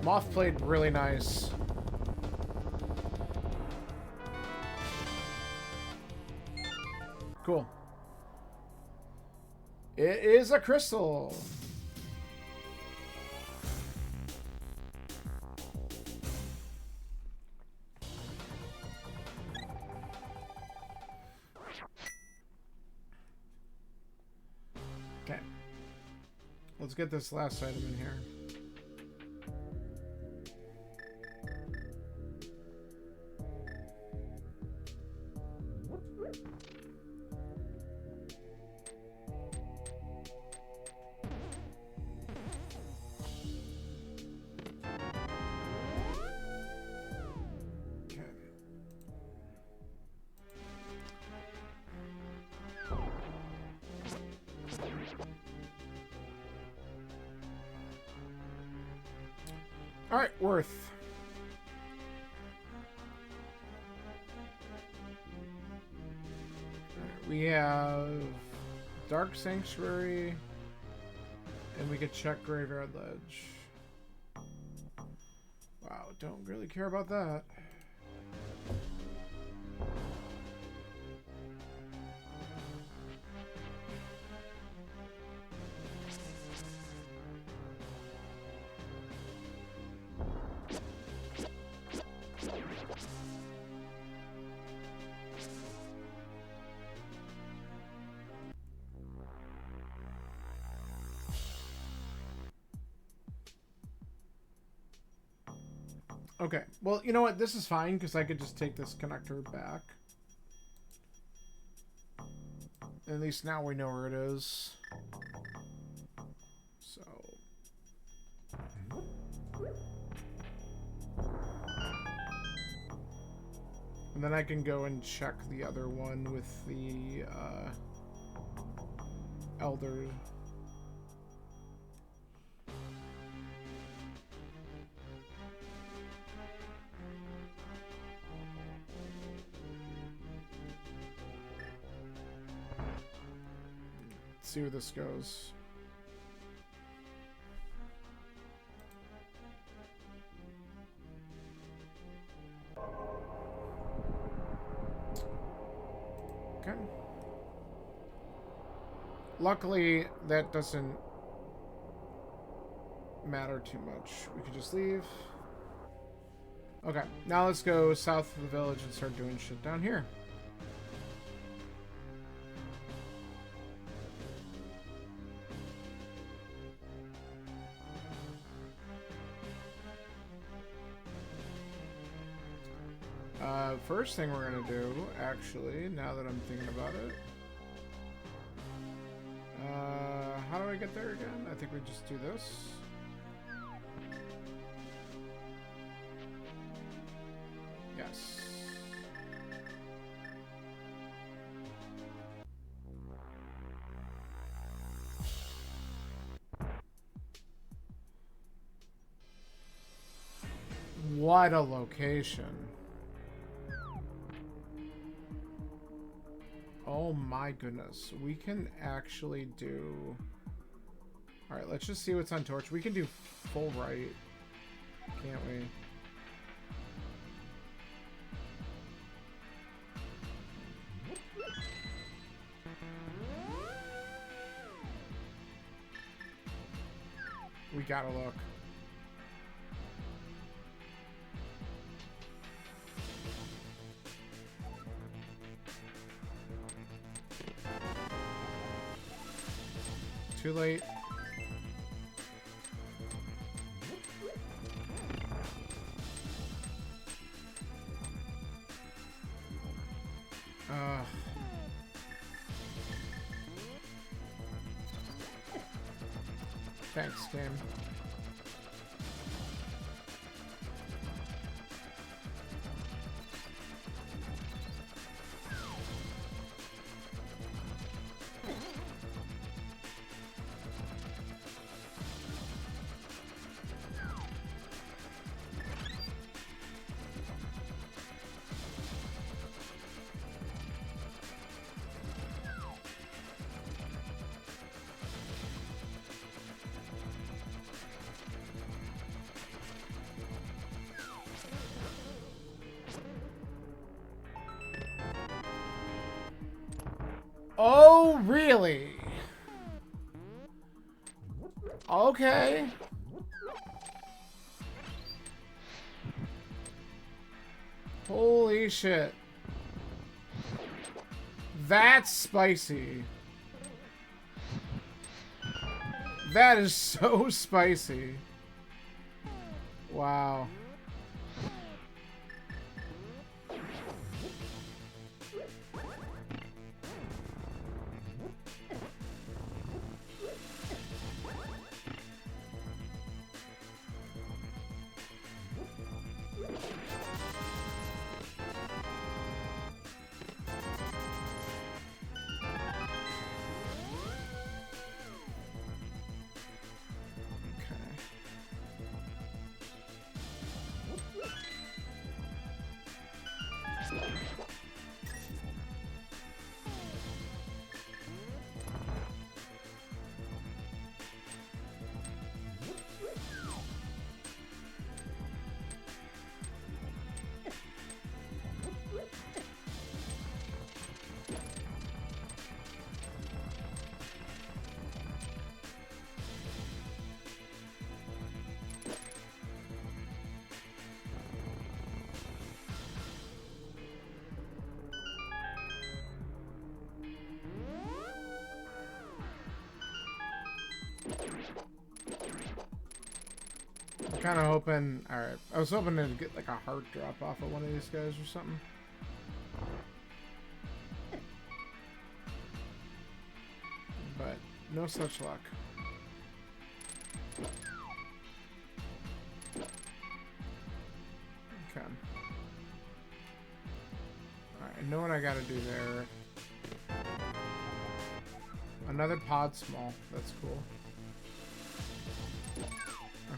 Moth played really nice. Cool. It is a crystal. Okay. Let's get this last item in here. Alright, worth. We have Dark Sanctuary, and we could check Graveyard Ledge. Wow, don't really care about that. Okay, well, you know what? This is fine, because I could just take this connector back. At least now we know where it is. So... and then I can go and check the other one with the, Elder... see where this goes. Okay. Luckily, that doesn't matter too much. We could just leave. Okay, now let's go south of the village and start doing shit down here. First thing we're gonna do, actually, now that I'm thinking about it. How do I get there again? I think we just do this. Yes. What a location. Oh my goodness. We can actually do... Alright, let's just see what's on Torch. We can do full right. Can't we? We gotta look. Too late. Thanks, game. Oh, really? Okay. Holy shit. That's spicy. That is so spicy. Wow. Kind of hoping. All right, I was hoping to get like a heart drop off of one of these guys or something. But no such luck. Okay. All right, I know what I got to do there. Another pod small. That's cool.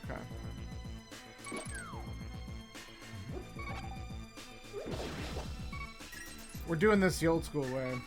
Okay. We're doing this the old school way.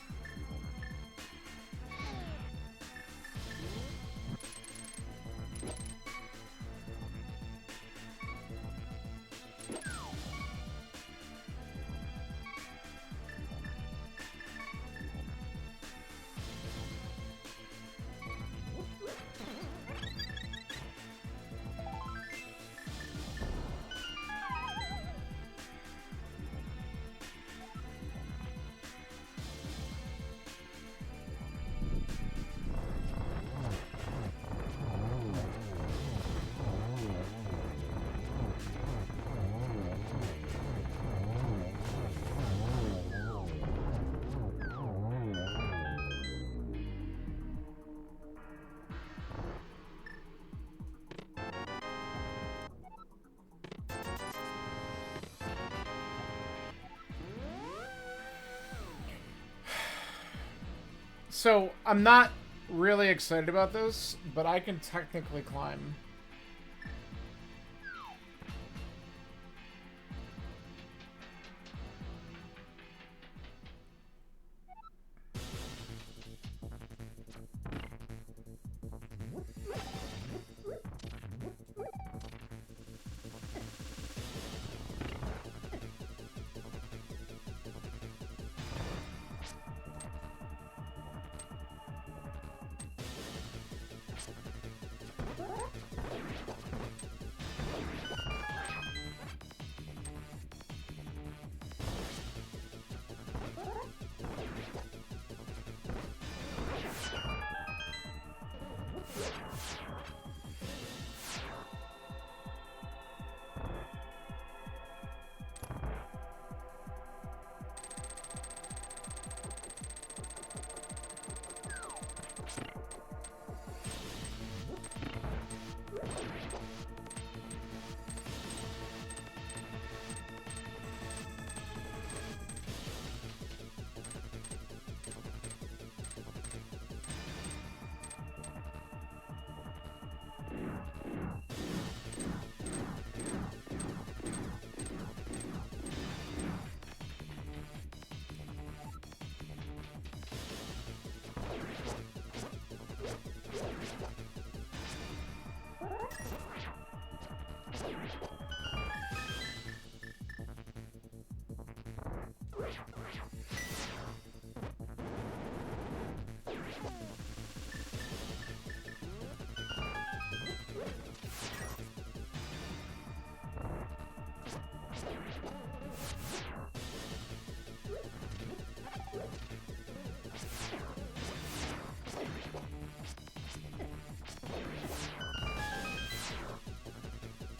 So, I'm not really excited about this, but I can technically climb.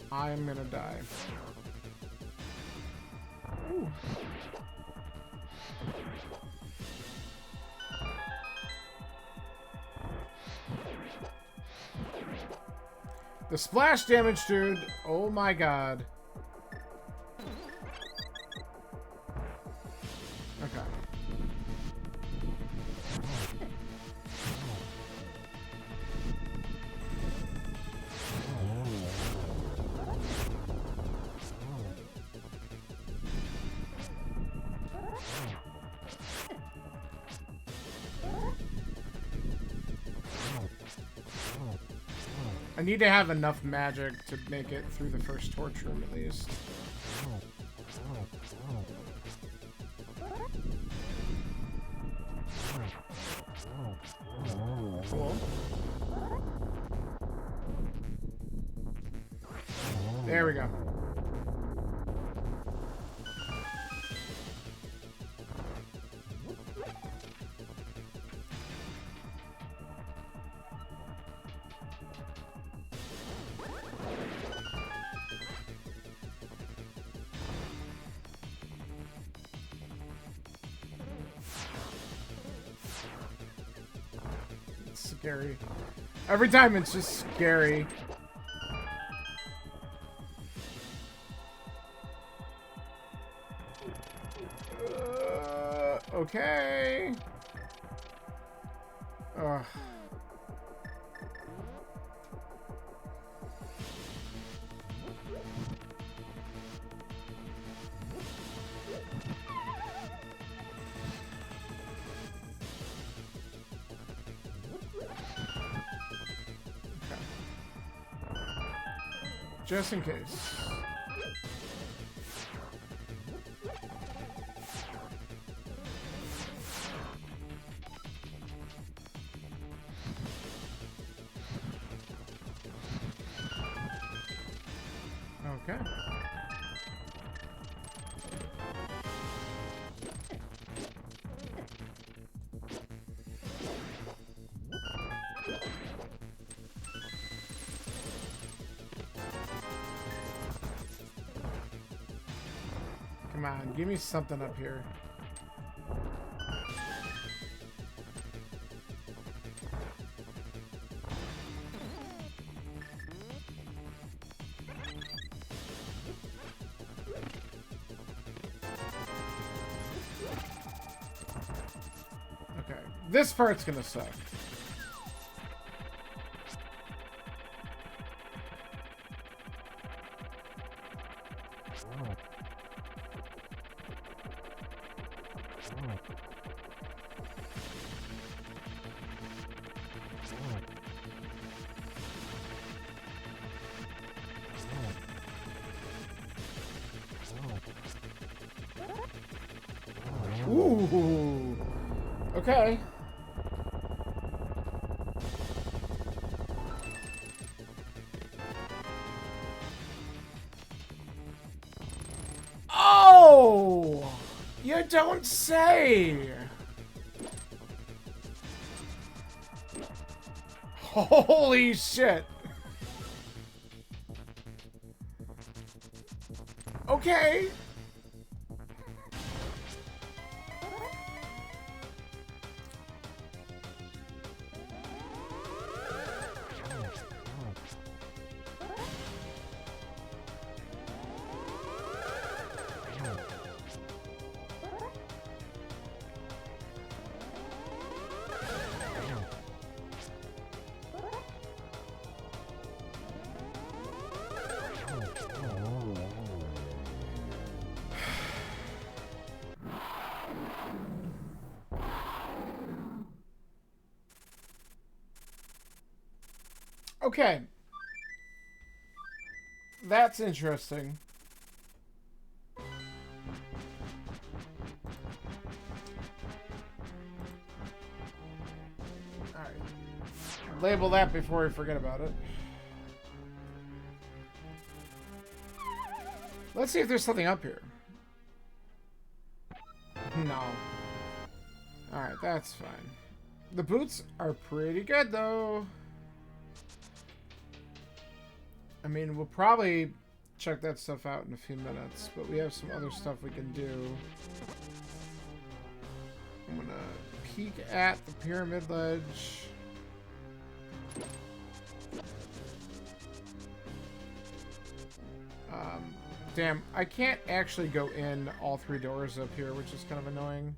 I am gonna die. Ooh. The splash damage, dude. Oh my god. Okay. I need to have enough magic to make it through the first torch room at least. Cool. There we go. Scary. Every time it's just scary. Okay. Ugh. Just in case. Okay. Come on, give me something up here. This part's gonna suck. Ooh. Okay. Oh! You don't say! Holy shit! Okay. Okay. That's interesting. Alright. Label that before we forget about it. Let's see if there's something up here. No. Alright, that's fine. The boots are pretty good, though. I mean, we'll probably check that stuff out in a few minutes, but we have some other stuff we can do. I'm gonna peek at the pyramid ledge. Damn, I can't actually go in all three doors up here, which is kind of annoying.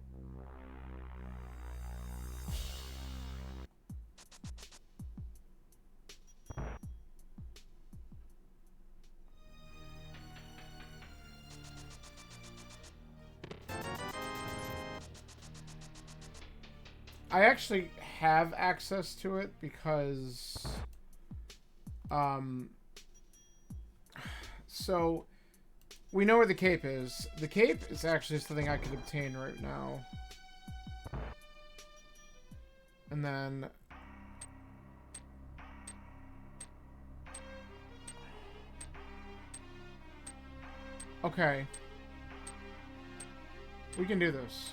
I actually have access to it because, so we know where the cape is. The cape is actually something I could obtain right now. And then okay. We can do this.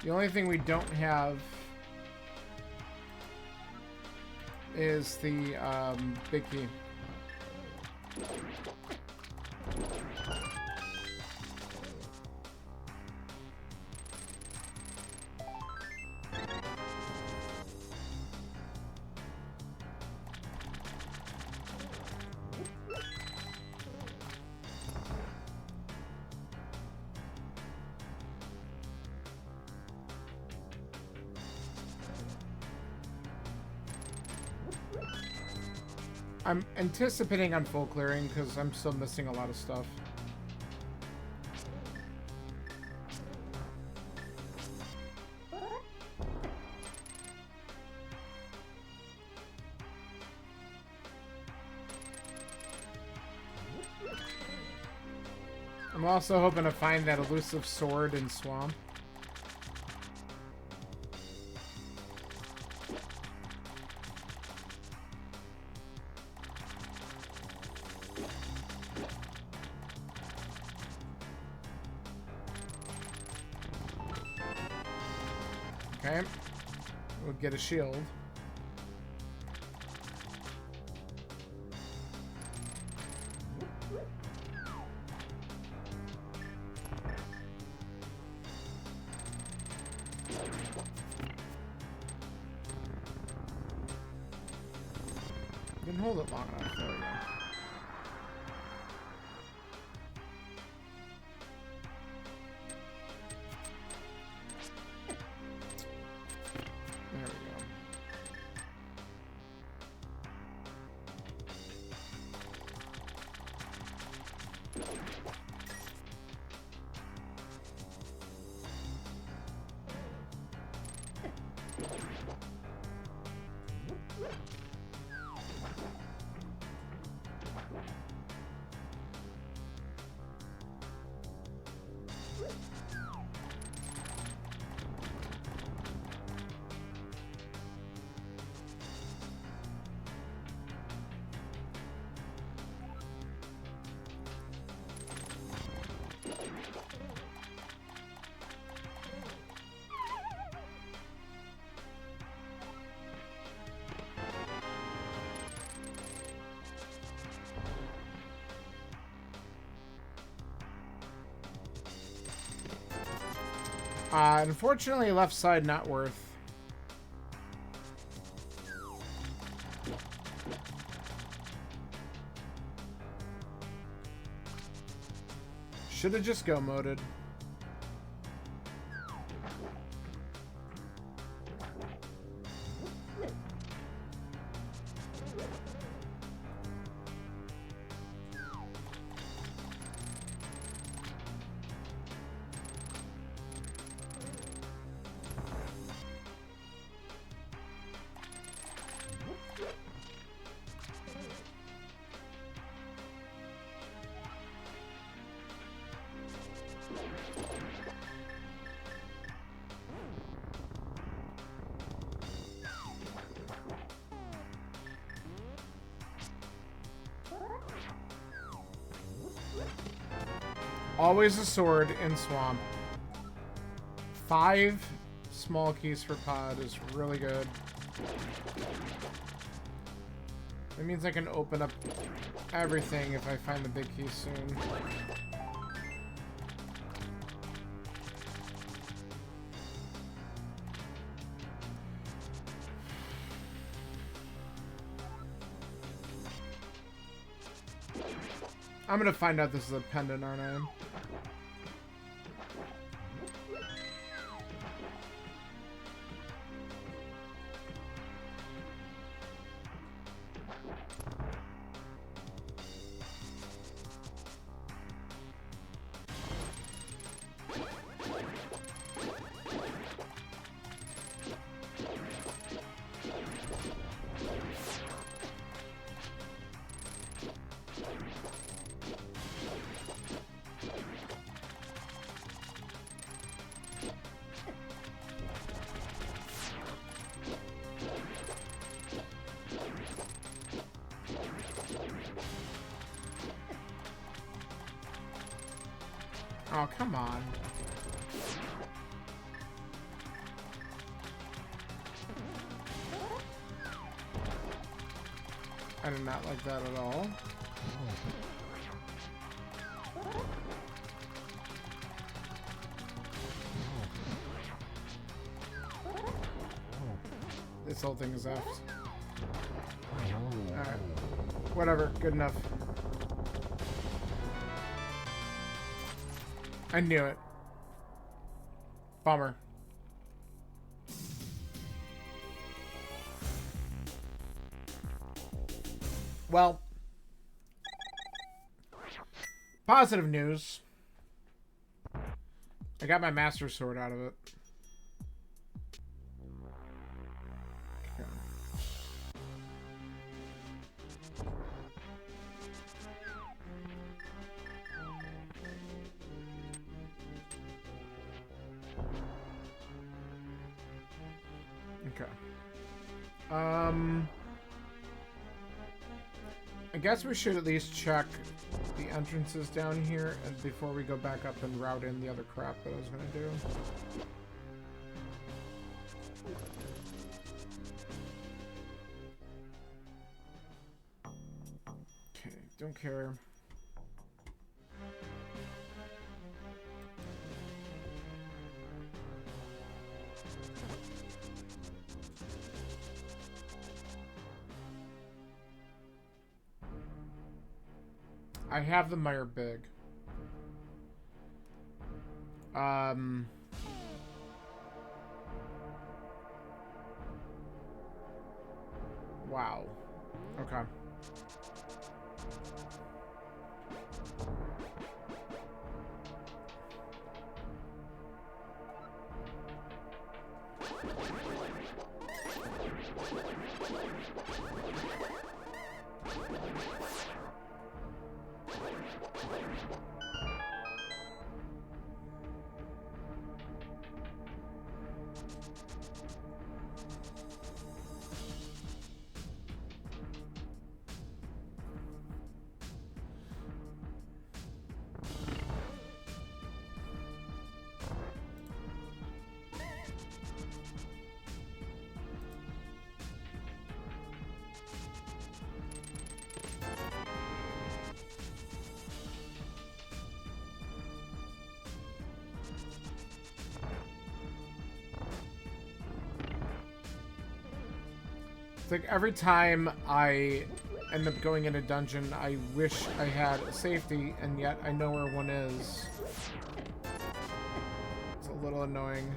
The only thing we don't have is the big key. I'm anticipating on full clearing because I'm still missing a lot of stuff. I'm also hoping to find that elusive sword in Swamp. Okay, we'll get a shield. hold it long enough. There we go. There we go. Unfortunately, left side not worth. Should have just go moded. Always a sword in swamp. 5 small keys for pod is really good. It means I can open up everything if I find the big key soon. I'm gonna find out this is a pendant, aren't I? Oh, come on. I did not like that at all. This whole thing is effed. Alright. Whatever, good enough. I knew it. Bummer. Well, positive news. I got my Master Sword out of it. Okay. I guess we should at least check the entrances down here and before we go back up and route in the other crap that I was gonna do. Okay, don't care. I have the Meyer Big. Wow. Okay. It's like every time I end up going in a dungeon, I wish I had a safety, and yet I know where one is. It's a little annoying.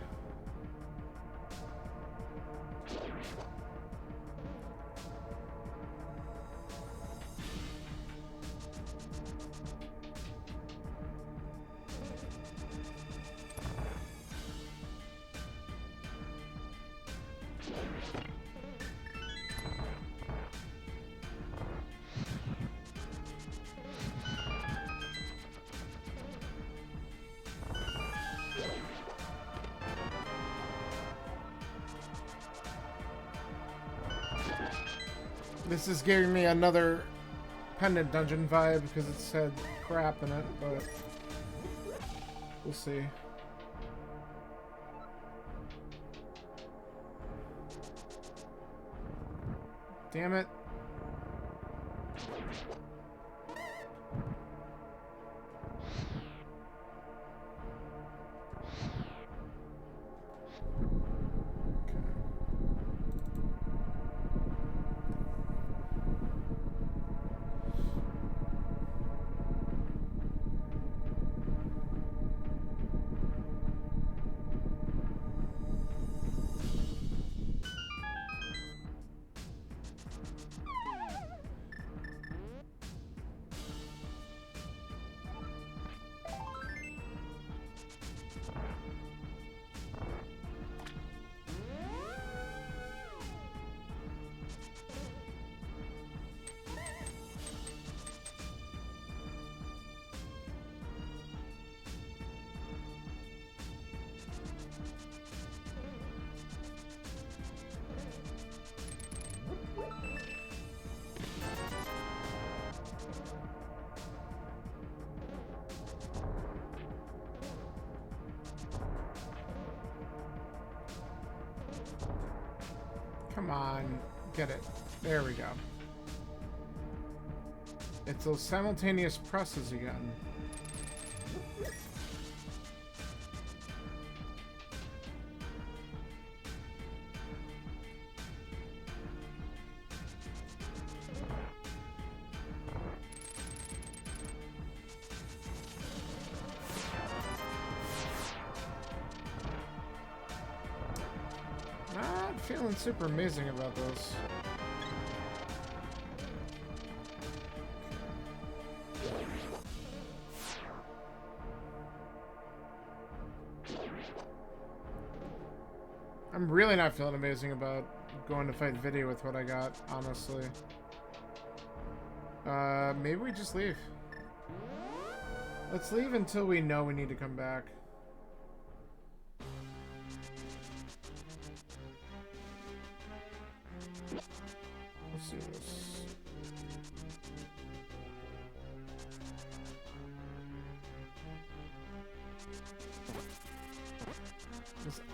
This is giving me another pendant dungeon vibe because it said crap in it, but we'll see. Damn it. Come on, get it. There we go. It's those simultaneous presses again. Not feeling super amazing about this. I'm really not feeling amazing about going to fight Video with what I got, honestly. Maybe we just leave. Let's leave until we know we need to come back. Let's do this.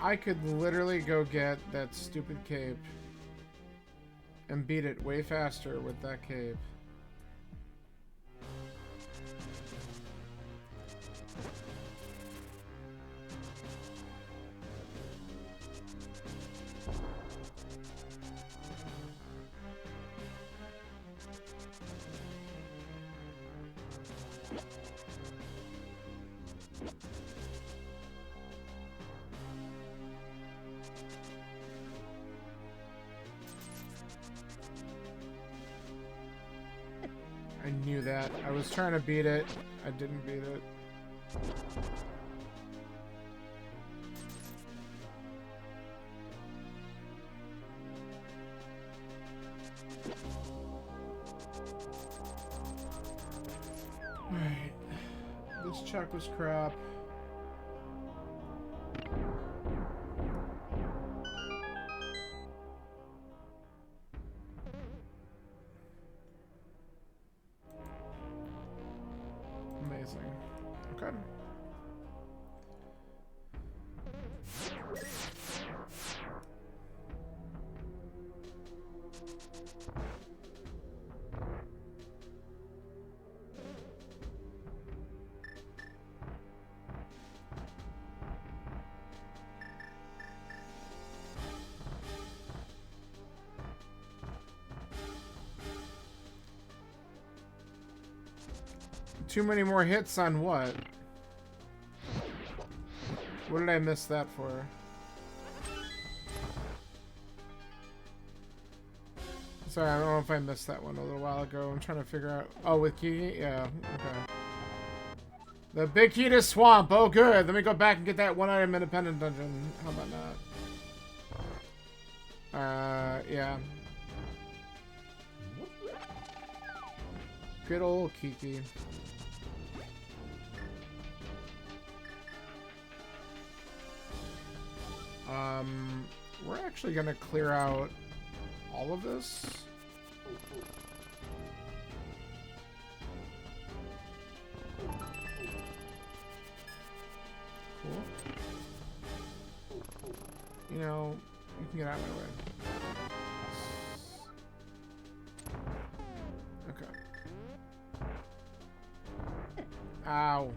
I could literally go get that stupid cape and beat it way faster with that cape. I knew that. I was trying to beat it. I didn't beat it. Alright. This check was crap. Amazing. Okay. Too many more hits on what? What did I miss that for? Sorry, I don't know if I missed that one a little while ago. I'm trying to figure out... Oh, with Key? Yeah, okay. The Big Key to Swamp. Oh, good. Let me go back and get that one-item independent dungeon. How about that? Yeah. Good old Kiki. We're actually gonna clear out all of this. Cool. You know, you can get out of my way. Okay. Ow.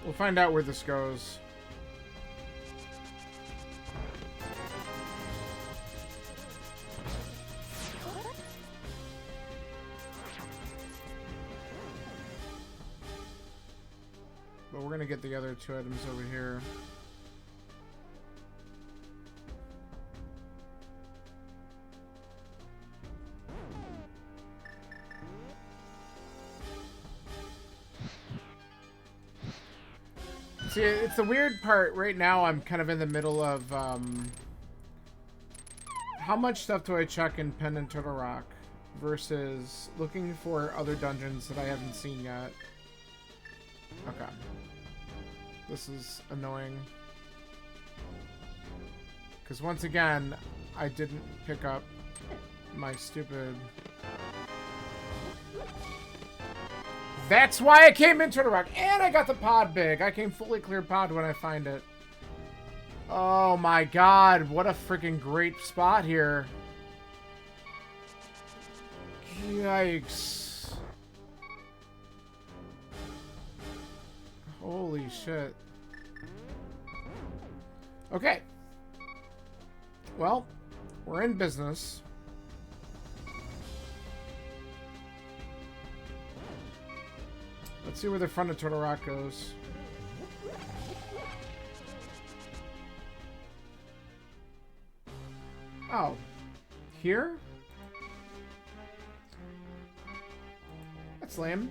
We'll find out where this goes. But we're gonna get the other two items over here. See, it's the weird part. Right now, I'm kind of in the middle of, how much stuff do I check in Pen and Turtle Rock versus looking for other dungeons that I haven't seen yet. Okay. This is annoying. Because once again, I didn't pick up my stupid... That's why I came into the rock. And I got the pod big. I came fully clear pod when I find it. Oh my god. What a freaking great spot here. Yikes. Holy shit. Okay. Well, we're in business. Let's see where the front of Turtle Rock goes. Oh. Here? That's lame.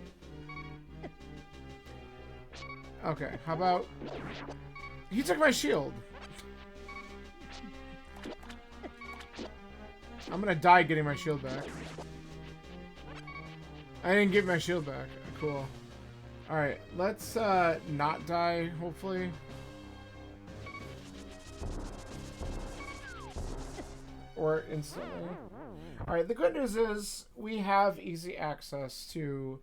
Okay, how about... He took my shield. I'm gonna die getting my shield back. I didn't get my shield back. Cool. Alright, let's not die, hopefully. Or instantly. Alright, the good news is we have easy access to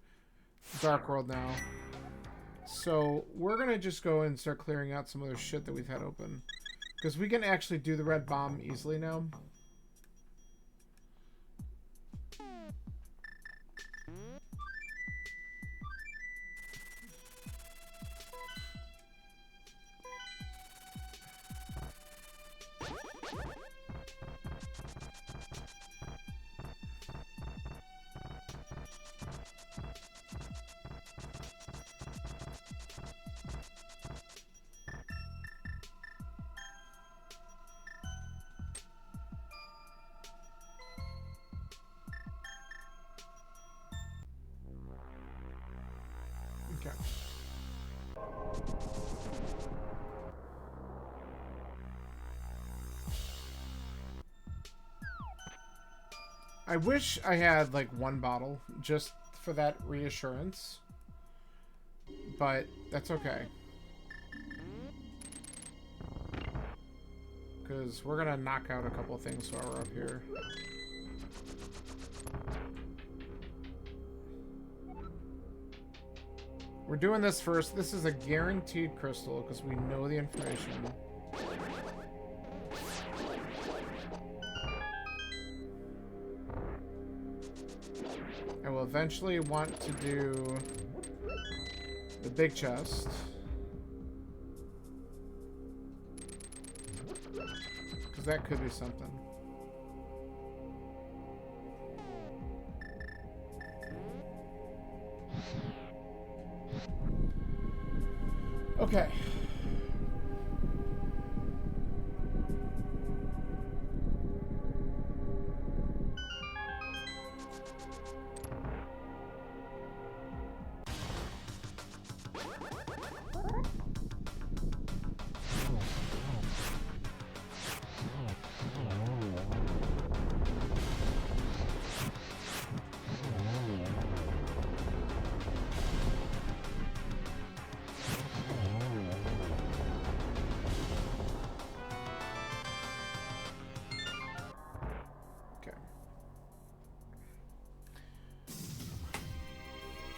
Dark World now. So we're gonna just go and start clearing out some other shit that we've had open. Because we can actually do the red bomb easily now. Okay. I wish I had like one bottle just for that reassurance, but that's okay. Because we're gonna knock out a couple things while we're up here. We're doing this first. This is a guaranteed crystal because we know the information. I will eventually want to do the big chest. Because that could be something. Okay.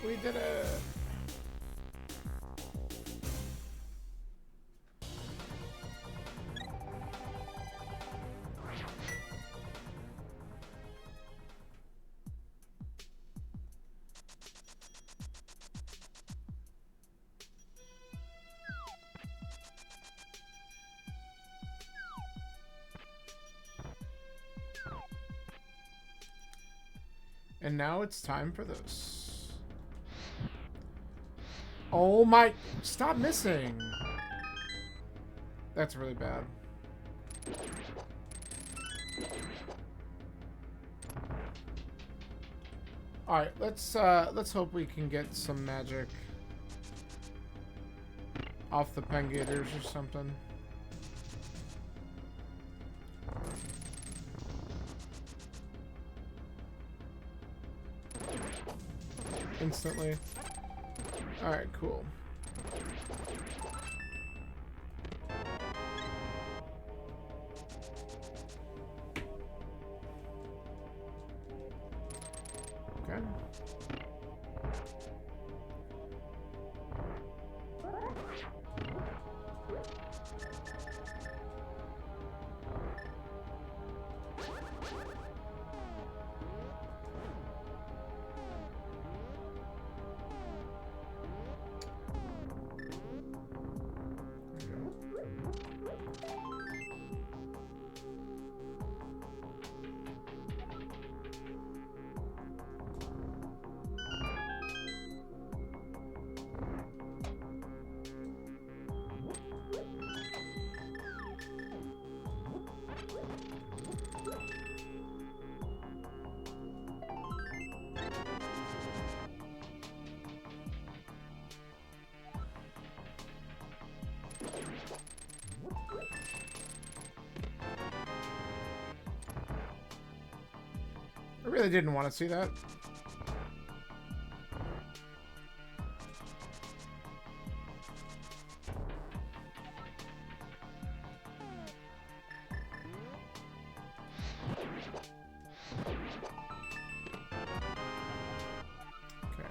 We did it! And now it's time for this. Oh my... Stop missing! That's really bad. Alright, let's hope we can get some magic off the Pengators or something. Instantly. Alright, cool. Okay. I really didn't want to see that. Okay.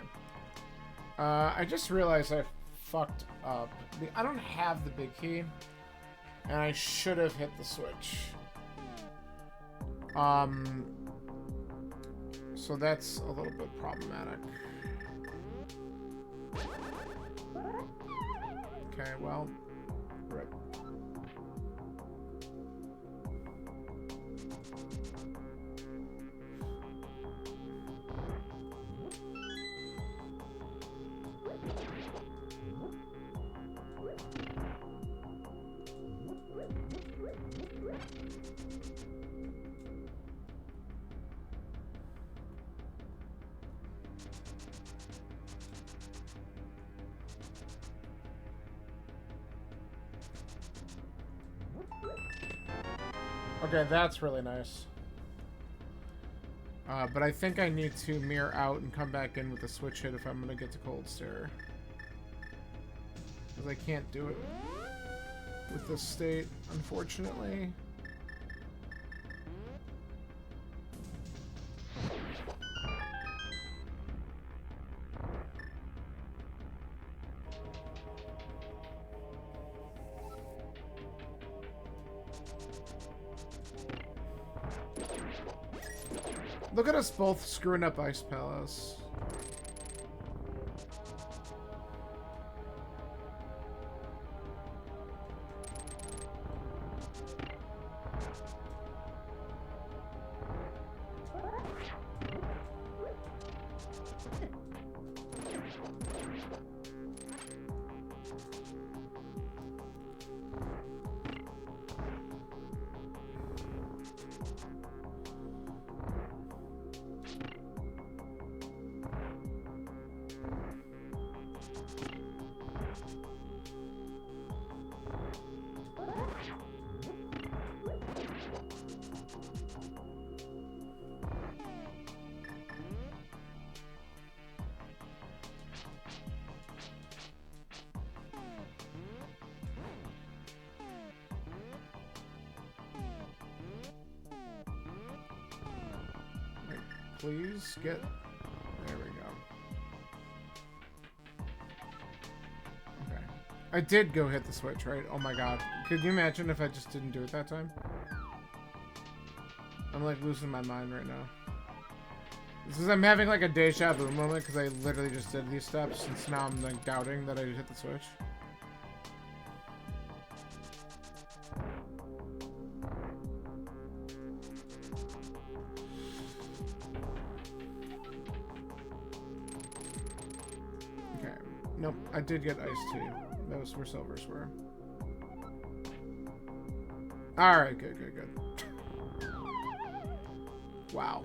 I just realized I fucked up. I don't have the big key, and I should have hit the switch. So that's a little bit problematic. Okay, well, rip. Okay, that's really nice. But I think I need to mirror out and come back in with a switch hit if I'm going to get to Cold Stare. Because I can't do it with this state, unfortunately. Look at us both screwing up Ice Palace. Please get... There we go. Okay. I did go hit the switch, right? Oh my god. Could you imagine if I just didn't do it that time? I'm like losing my mind right now. This is, I'm having like a deja vu moment because I literally just did these steps and now I'm like doubting that I hit the switch. Nope, I did get iced tea. That was where silvers were. Alright, good, good, good. Wow.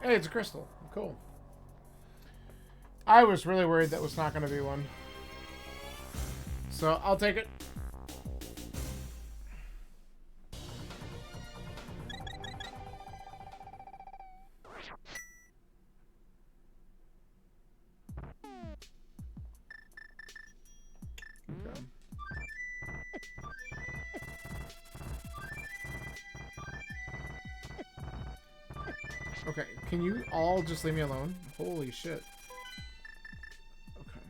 Hey, it's a crystal. Cool. I was really worried that was not going to be one. So, I'll take it. Okay. Okay, can you all just leave me alone? Holy shit. Okay.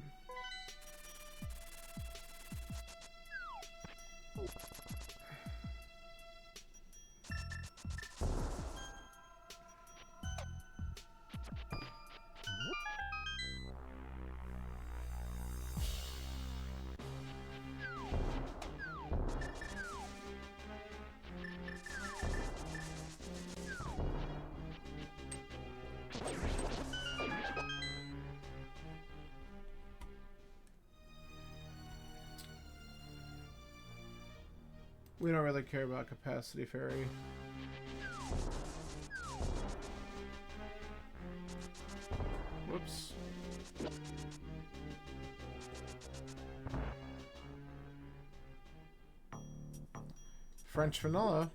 We don't really care about Capacity Fairy. Whoops. French vanilla.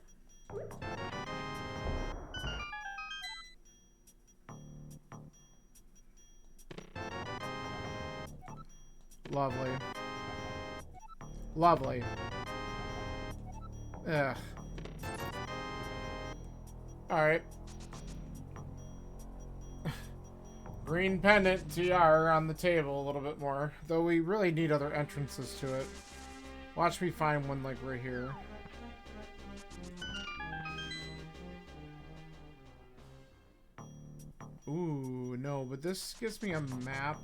Lovely. Lovely. Ugh. Alright. Green pendant TR on the table a little bit more. Though we really need other entrances to it. Watch me find one like right here. Ooh, no, but this gives me a map.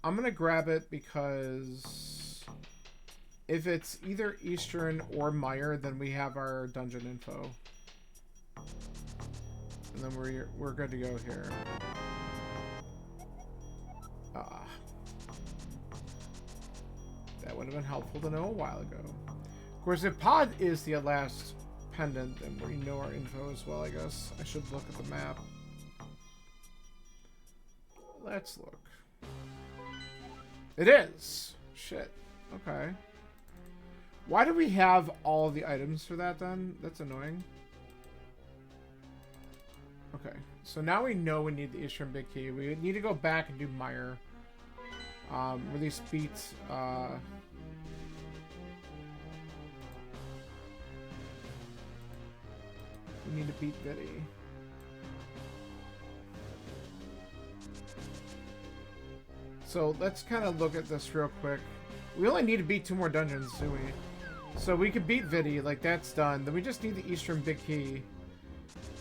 I'm gonna grab it because if it's either Eastern or Meyer, then we have our dungeon info. And then we're good to go here. Ah. That would have been helpful to know a while ago. Of course, if Pod is the last pendant, then we know our info as well, I guess. I should look at the map. Let's look. It is! Shit. Okay. Why do we have all the items for that then? That's annoying. Okay. So now we know we need the Eastern Big Key. We need to go back and do Meyer. Release beats. We need to beat Biddy. So let's kind of look at this real quick. We only need to beat 2 more dungeons, do we? So we could beat Viddy, like that's done. Then we just need the Eastern Big Key.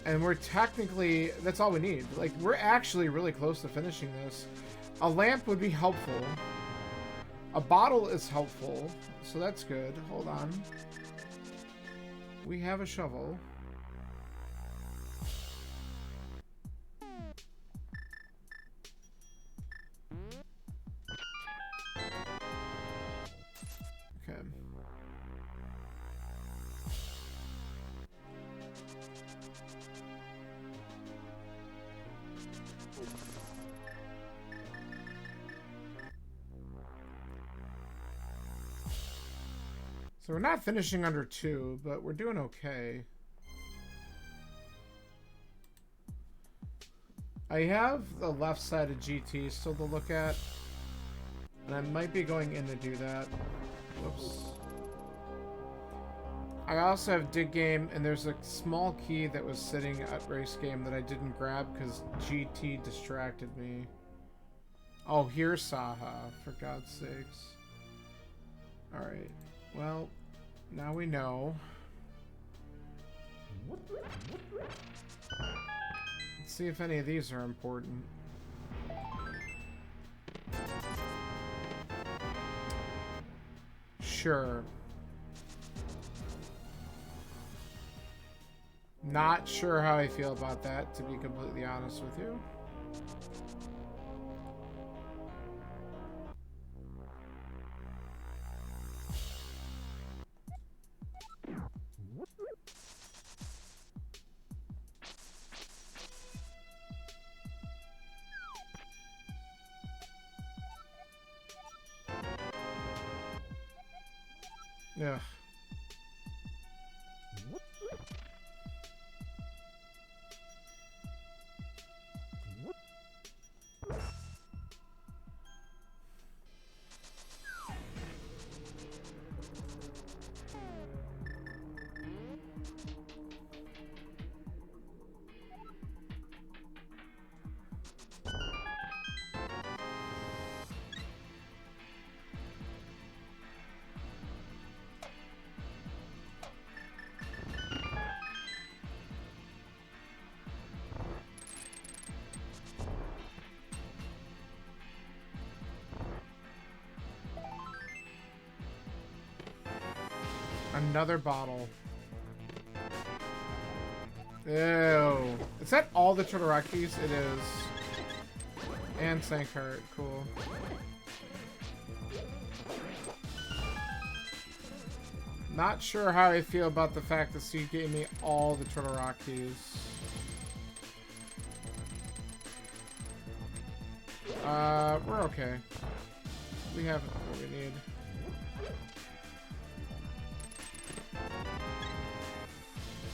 And we're technically, that's all we need. Like, we're actually really close to finishing this. A lamp would be helpful. A bottle is helpful. So that's good. Hold on. We have a shovel. Okay. So we're not finishing under 2, but we're doing okay. I have the left side of GT still to look at. And I might be going in to do that. Whoops. I also have Dig Game, and there's a small key that was sitting at Race Game that I didn't grab because GT distracted me. Oh, here's Saha, for God's sakes. Alright. Well, now we know. Let's see if any of these are important. Sure. Not sure how I feel about that, to be completely honest with you. Yeah. Another bottle. Ew. Is that all the Chodorakis? It is. And Sankart. Cool. Not sure how I feel about the fact that Steve gave me all the Chodorakis. We're okay. We have what we need.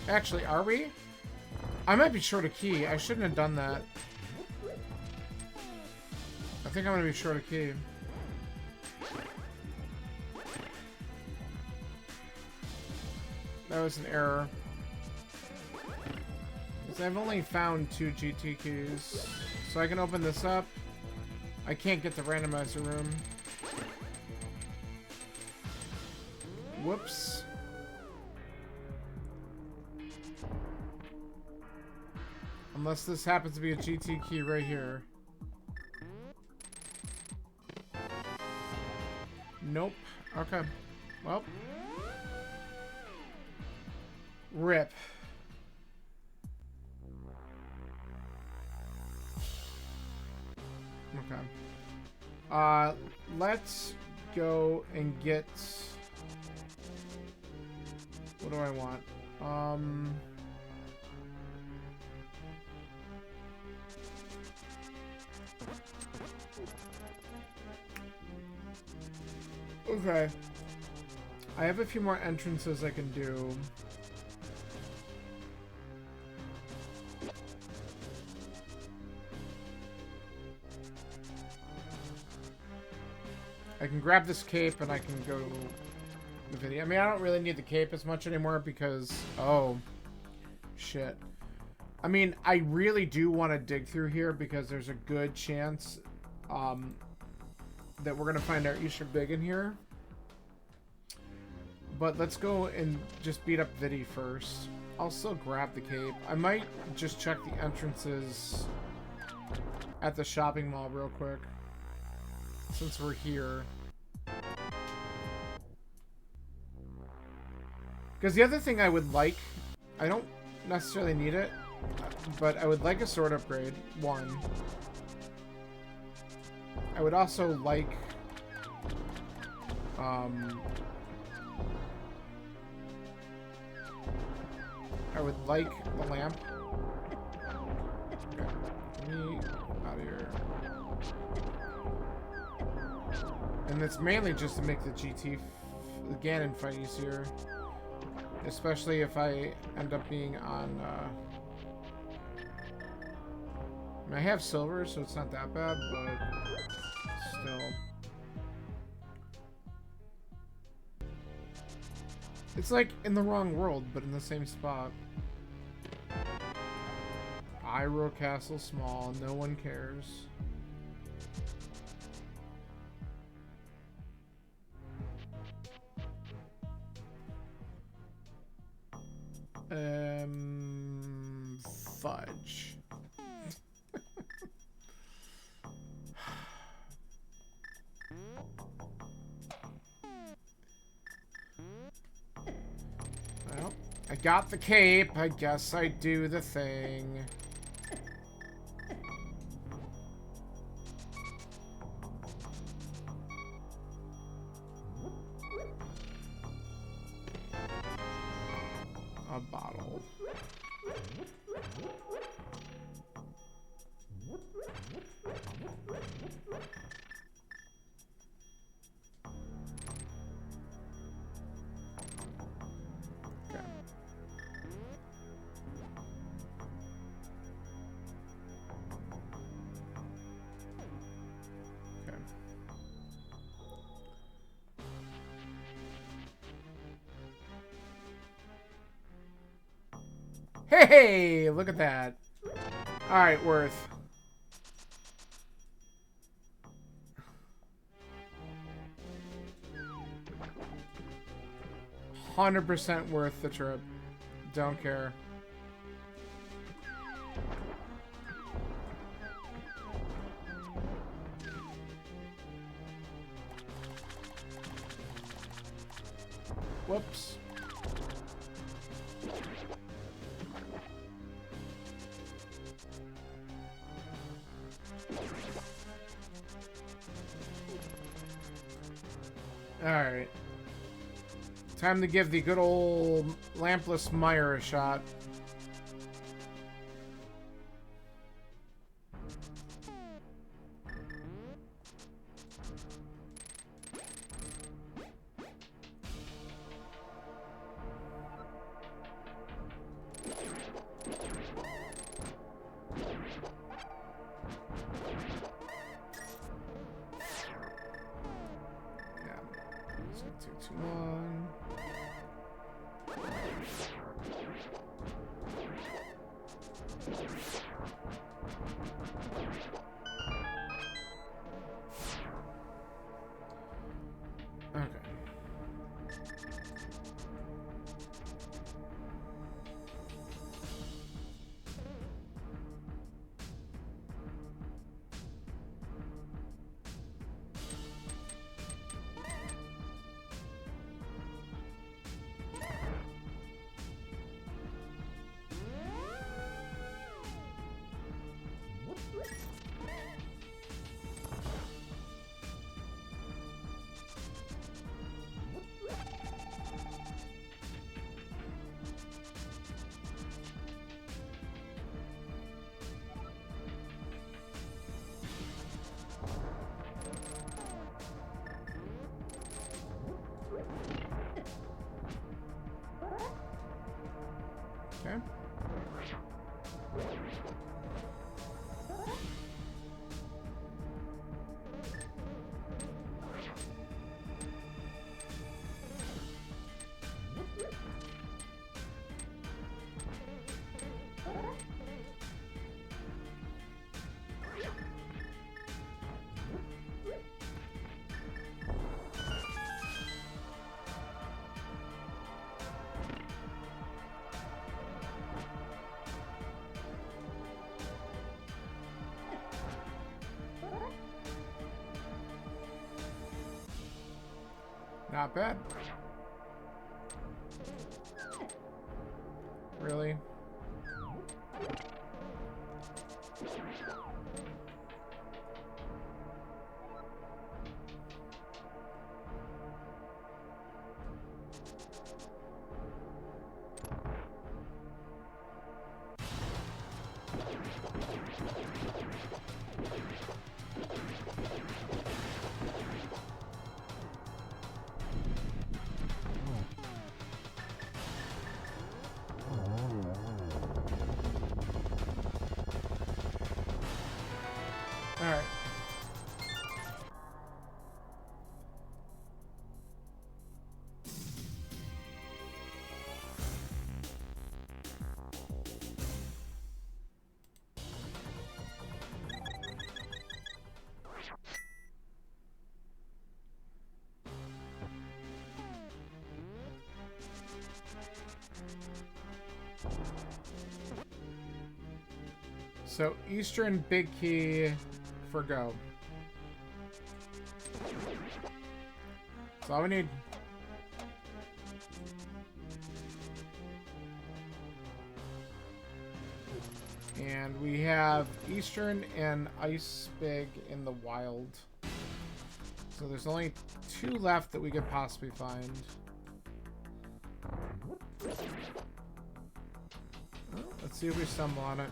Actually, are we? I might be short a key. I shouldn't have done that. I think I'm gonna be short a key. That was an error. Because I've only found 2 GT keys. So I can open this up. I can't get the randomizer room. Whoops. Unless this happens to be a GT key right here. Nope. Okay. Well. Rip. Okay. Let's go and get... What do I want? Okay. I have a few more entrances I can do. I can grab this cape and I can go the video. I mean, I don't really need the cape as much anymore because... Oh. Shit. I mean, I really do want to dig through here because there's a good chance that we're going to find our Easter Big in here. But let's go and just beat up Viddy first. I'll still grab the cape. I might just check the entrances at the shopping mall real quick. Since we're here. Because the other thing I would like, I don't necessarily need it, but I would like a sword upgrade, one. I would also like, I would like the lamp. Okay, get me out of here. And it's mainly just to make the the Ganon fight easier. Especially if I end up being on, I mean, I have silver, so it's not that bad, but still. It's like in the wrong world, but in the same spot. Iroh Castle small, no one cares. Fudge. Well, I got the cape. I guess I do the thing. A bottle. Okay. Okay. Hey, look at that. All right, worth. $100% worth the trip. Don't care. Whoops. Alright. Time to give the good old lampless Meyer a shot. Not bad. Really? Alright. So, Eastern Big Key for go. That's all we need. And we have Eastern and Ice Big in the wild. So there's only 2 left that we could possibly find. Well, let's see if we stumble on it.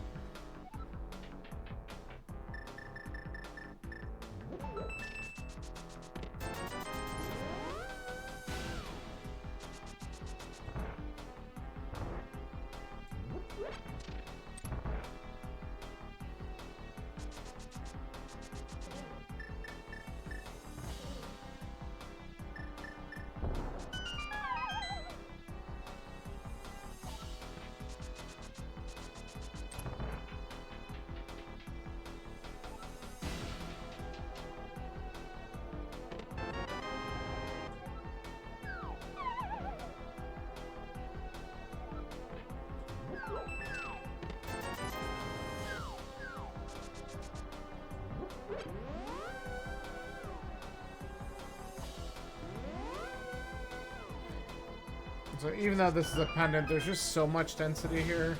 So even though this is a pendant, there's just so much density here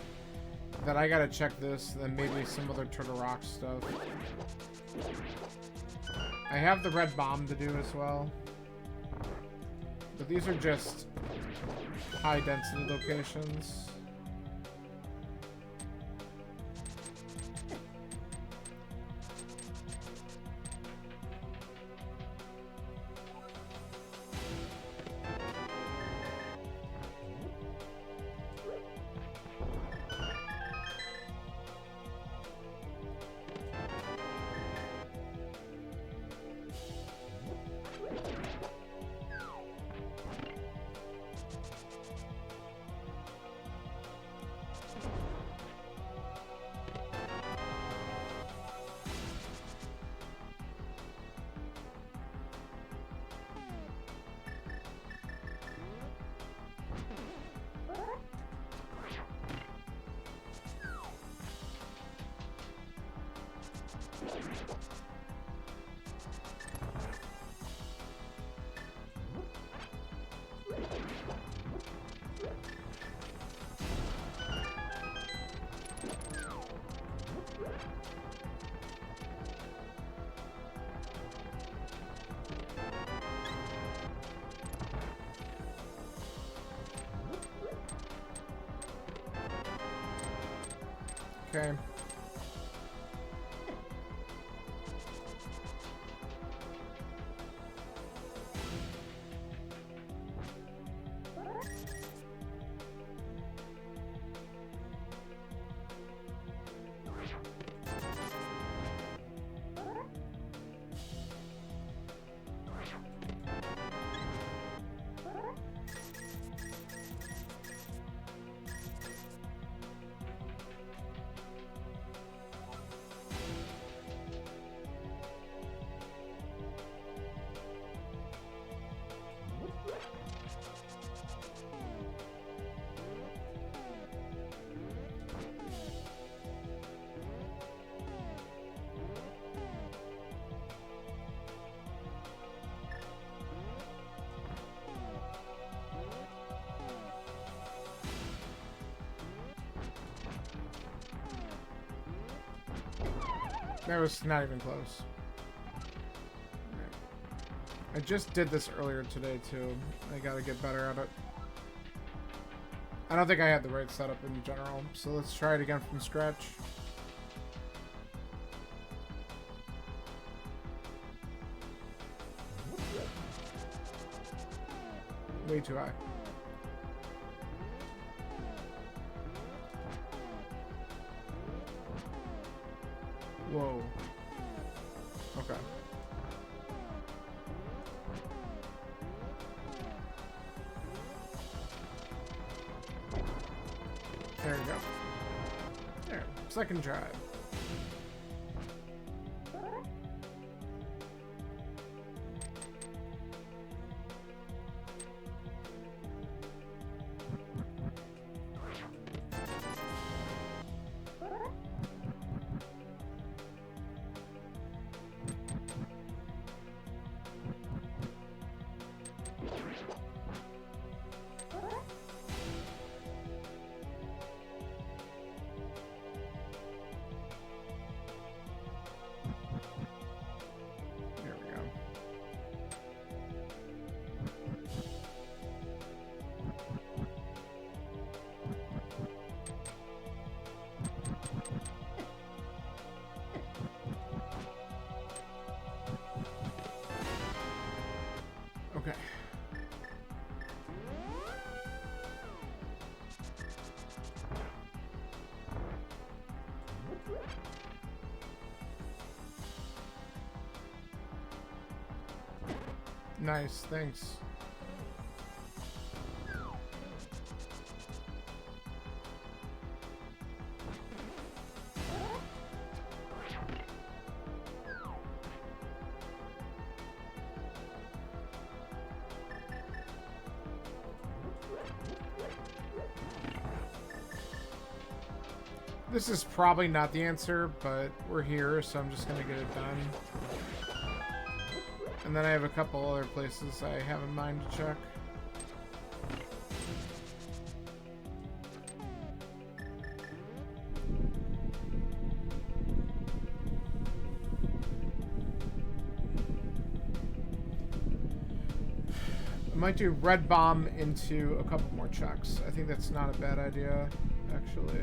that I gotta check this, and then maybe some other Turtle Rock stuff. I have the red bomb to do as well. But these are just high density locations. Okay. That was not even close. I just did this earlier today, too. I gotta get better at it. I don't think I had the right setup in general, so let's try it again from scratch. Way too high. Whoa. Okay. There we go. There. Second try. Okay. Nice, thanks. This is probably not the answer, but we're here, so I'm just gonna get it done. And then I have a couple other places I have in mind to check. I might do red bomb into a couple more checks. I think that's not a bad idea, actually.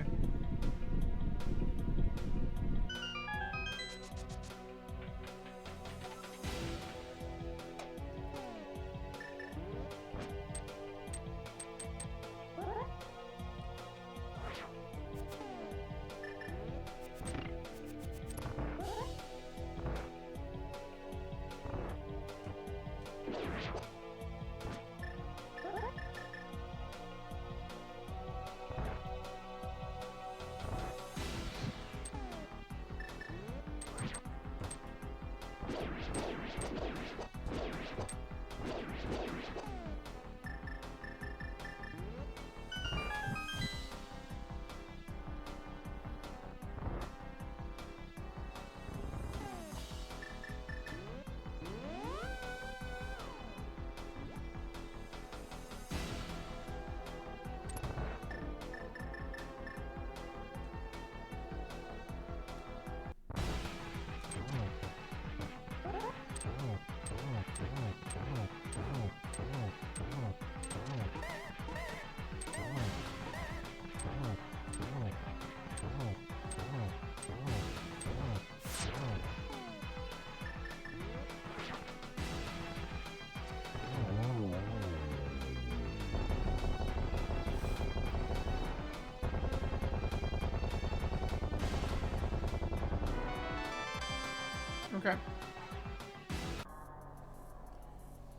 Okay.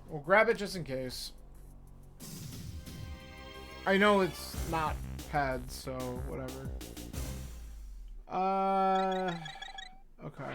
We'll grab it just in case. I know it's not ped, so whatever. Okay.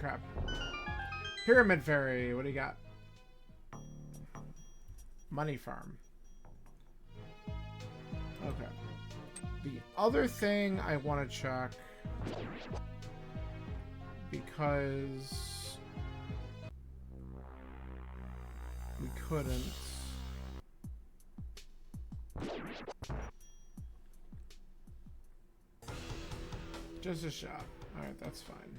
Okay. Pyramid Fairy, what do you got? Money Farm. Okay. The other thing I want to check, because we couldn't. Just a shot. Alright, that's fine.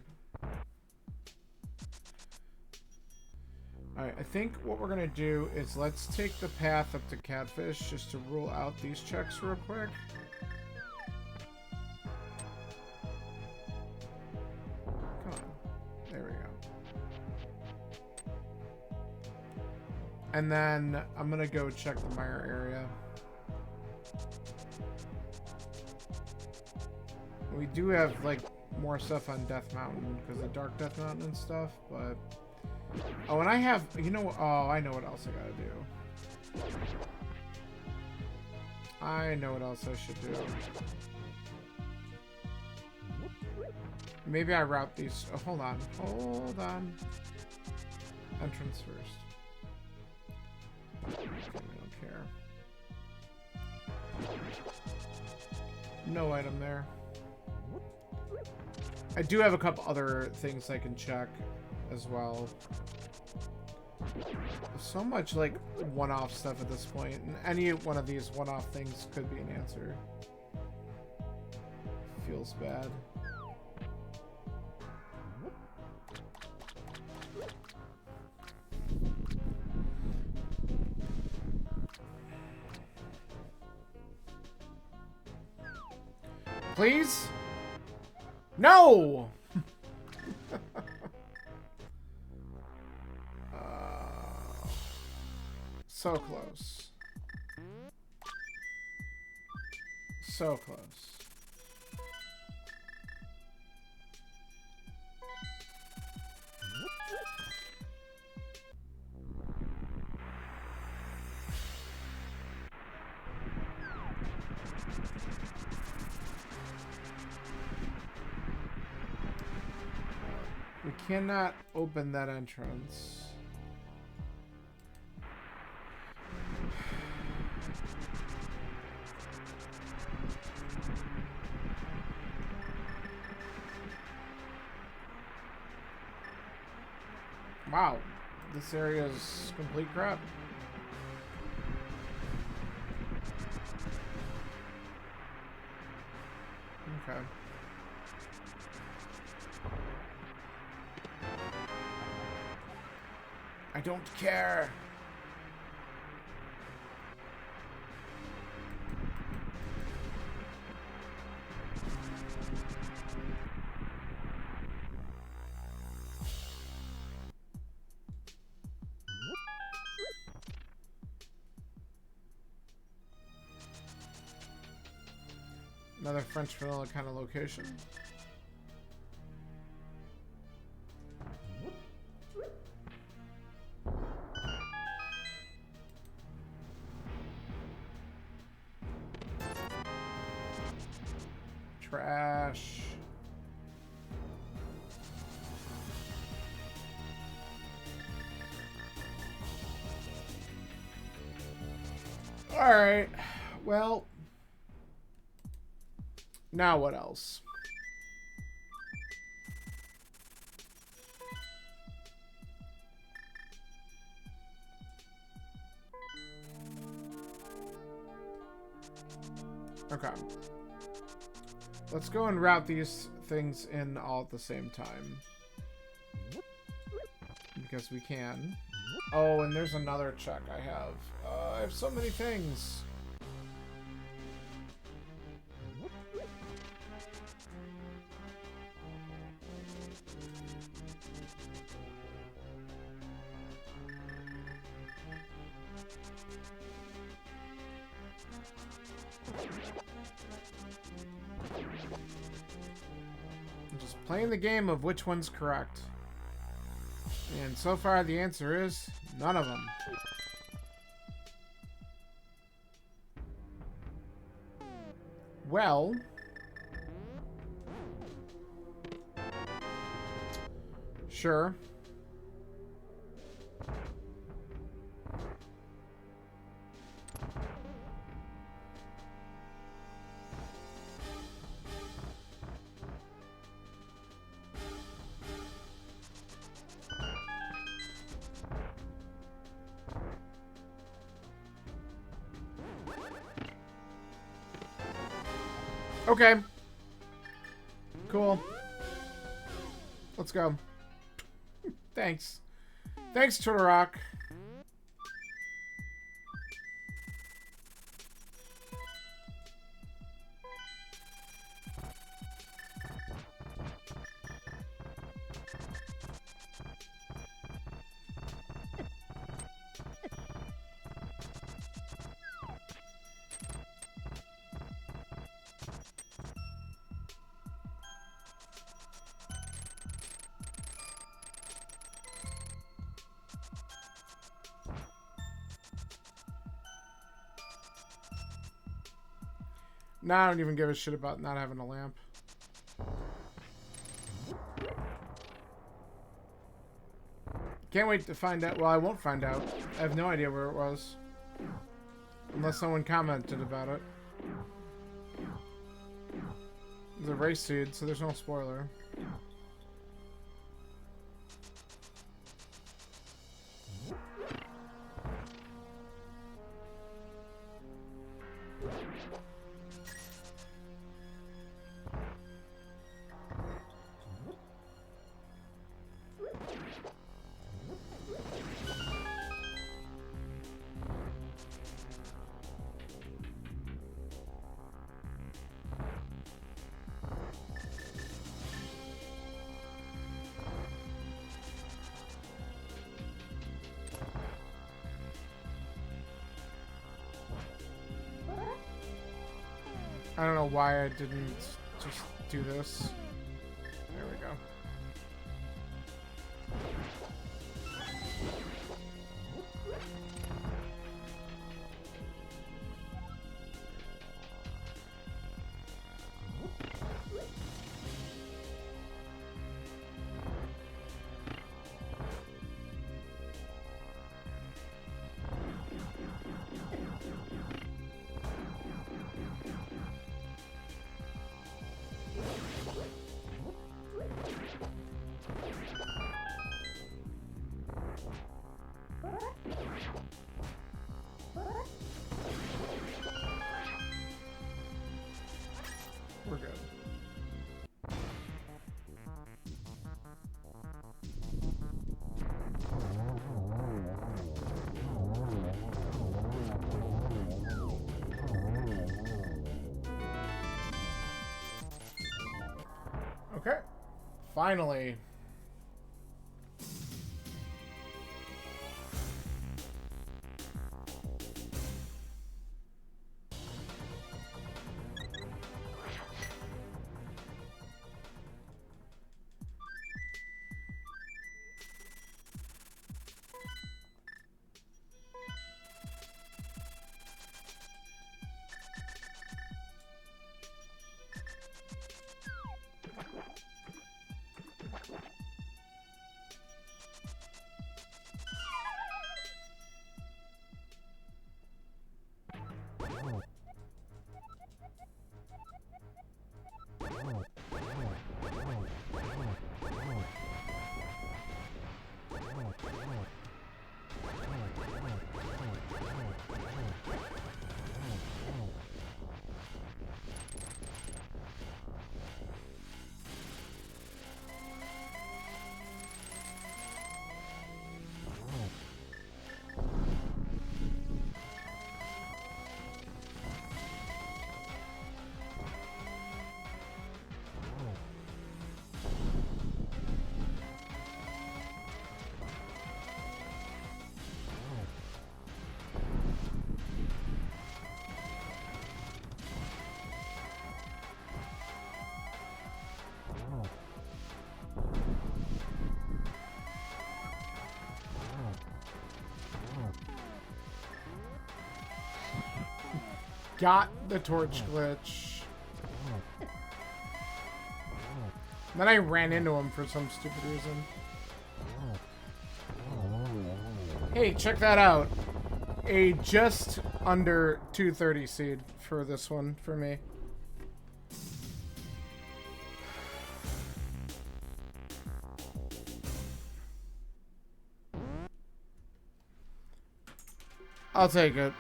Alright, I think what we're going to do is let's take the path up to Catfish just to rule out these checks real quick. Come on. There we go. And then I'm going to go check the Mire area. We do have, like, more stuff on Death Mountain because of Dark Death Mountain and stuff, but... Oh, and I have, you know, oh, I know what else I gotta do. I know what else I should do. Maybe I route these, oh, hold on. Entrance first. Okay, I don't care. No item there. I do have a couple other things I can check as well. So much like one-off stuff at this point, and any one of these one-off things could be an answer. Feels bad. Please? No! So close. So close. We cannot open that entrance. Wow, this area is complete crap. Okay. I don't care. Another French vanilla kind of location. Trash. All right. Well, now what else? Okay. Let's go and route these things in all at the same time. Because we can. Oh, and there's another check I have. I have so many things. I'm just playing the game of which one's correct. And so far the answer is none of them. Well, sure. Okay. Cool. Let's go. Thanks. Thanks, Totorock. Nah, I don't even give a shit about not having a lamp. Can't wait to find out. Well, I won't find out. I have no idea where it was. Unless someone commented about it. It's a race seed, so there's no spoiler. I don't know why I didn't just do this. There we go. We're good. Okay. Finally. got the torch glitch. Then I ran into him for some stupid reason. Hey, check that out. A just under 230 seed for this one for me. I'll take it.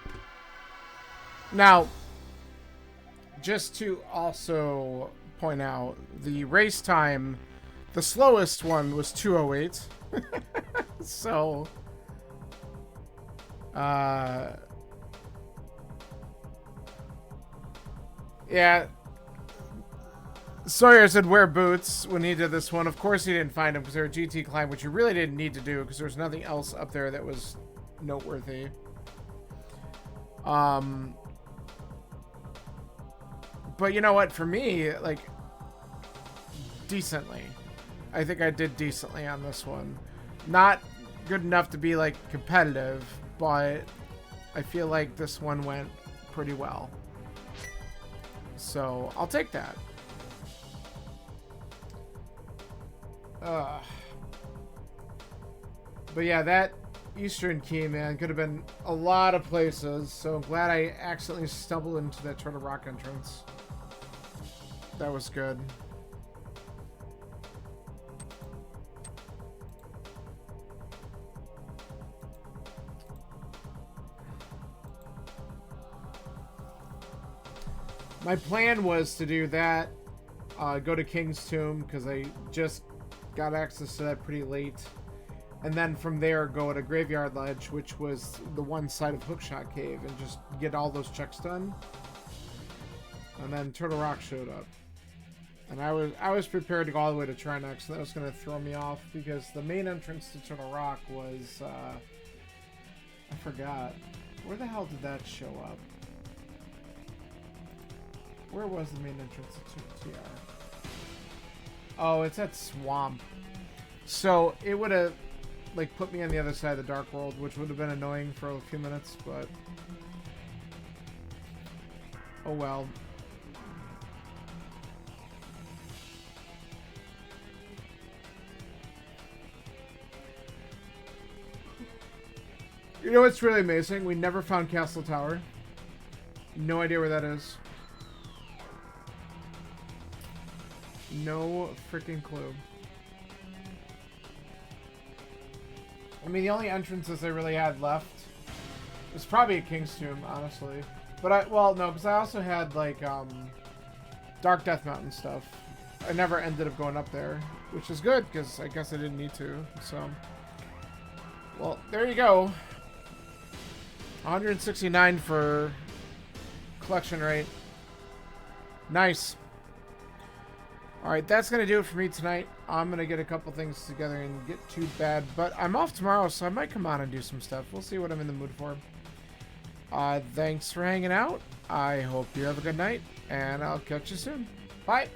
Now, just to also point out, the race time, the slowest one was 2:08. So, yeah. Sawyer said wear boots when he did this one. Of course he didn't find them because they were a GT climb, which you really didn't need to do because there was nothing else up there that was noteworthy. But you know what? For me, like, decently. I think I did decently on this one. Not good enough to be, like, competitive, but I feel like this one went pretty well. So, I'll take that. But yeah, that Eastern Key, man, could have been a lot of places, so I'm glad I accidentally stumbled into that Turtle Rock entrance. That was good. My plan was to do that, go to King's Tomb, because I just got access to that pretty late. And then from there, go to Graveyard Ledge, which was the one side of Hookshot Cave, and just get all those checks done. And then Turtle Rock showed up. And I was prepared to go all the way to Trinex, so that was going to throw me off, because the main entrance to Turtle Rock was, I forgot. Where the hell did that show up? Where was the main entrance to TR? Oh, it's at Swamp. So, it would have, like, put me on the other side of the Dark World, which would have been annoying for a few minutes, but... oh well. You know what's really amazing? We never found Castle Tower. No idea where that is. No freaking clue. I mean, the only entrances I really had left was probably a King's Tomb, honestly. But well, no, because I also had, like, Dark Death Mountain stuff. I never ended up going up there, which is good, because I guess I didn't need to, so. Well, there you go. 169 for collection rate. Nice. Alright, that's going to do it for me tonight. I'm going to get a couple things together and get to bed. But I'm off tomorrow, so I might come on and do some stuff. We'll see what I'm in the mood for. Thanks for hanging out. I hope you have a good night, and I'll catch you soon. Bye.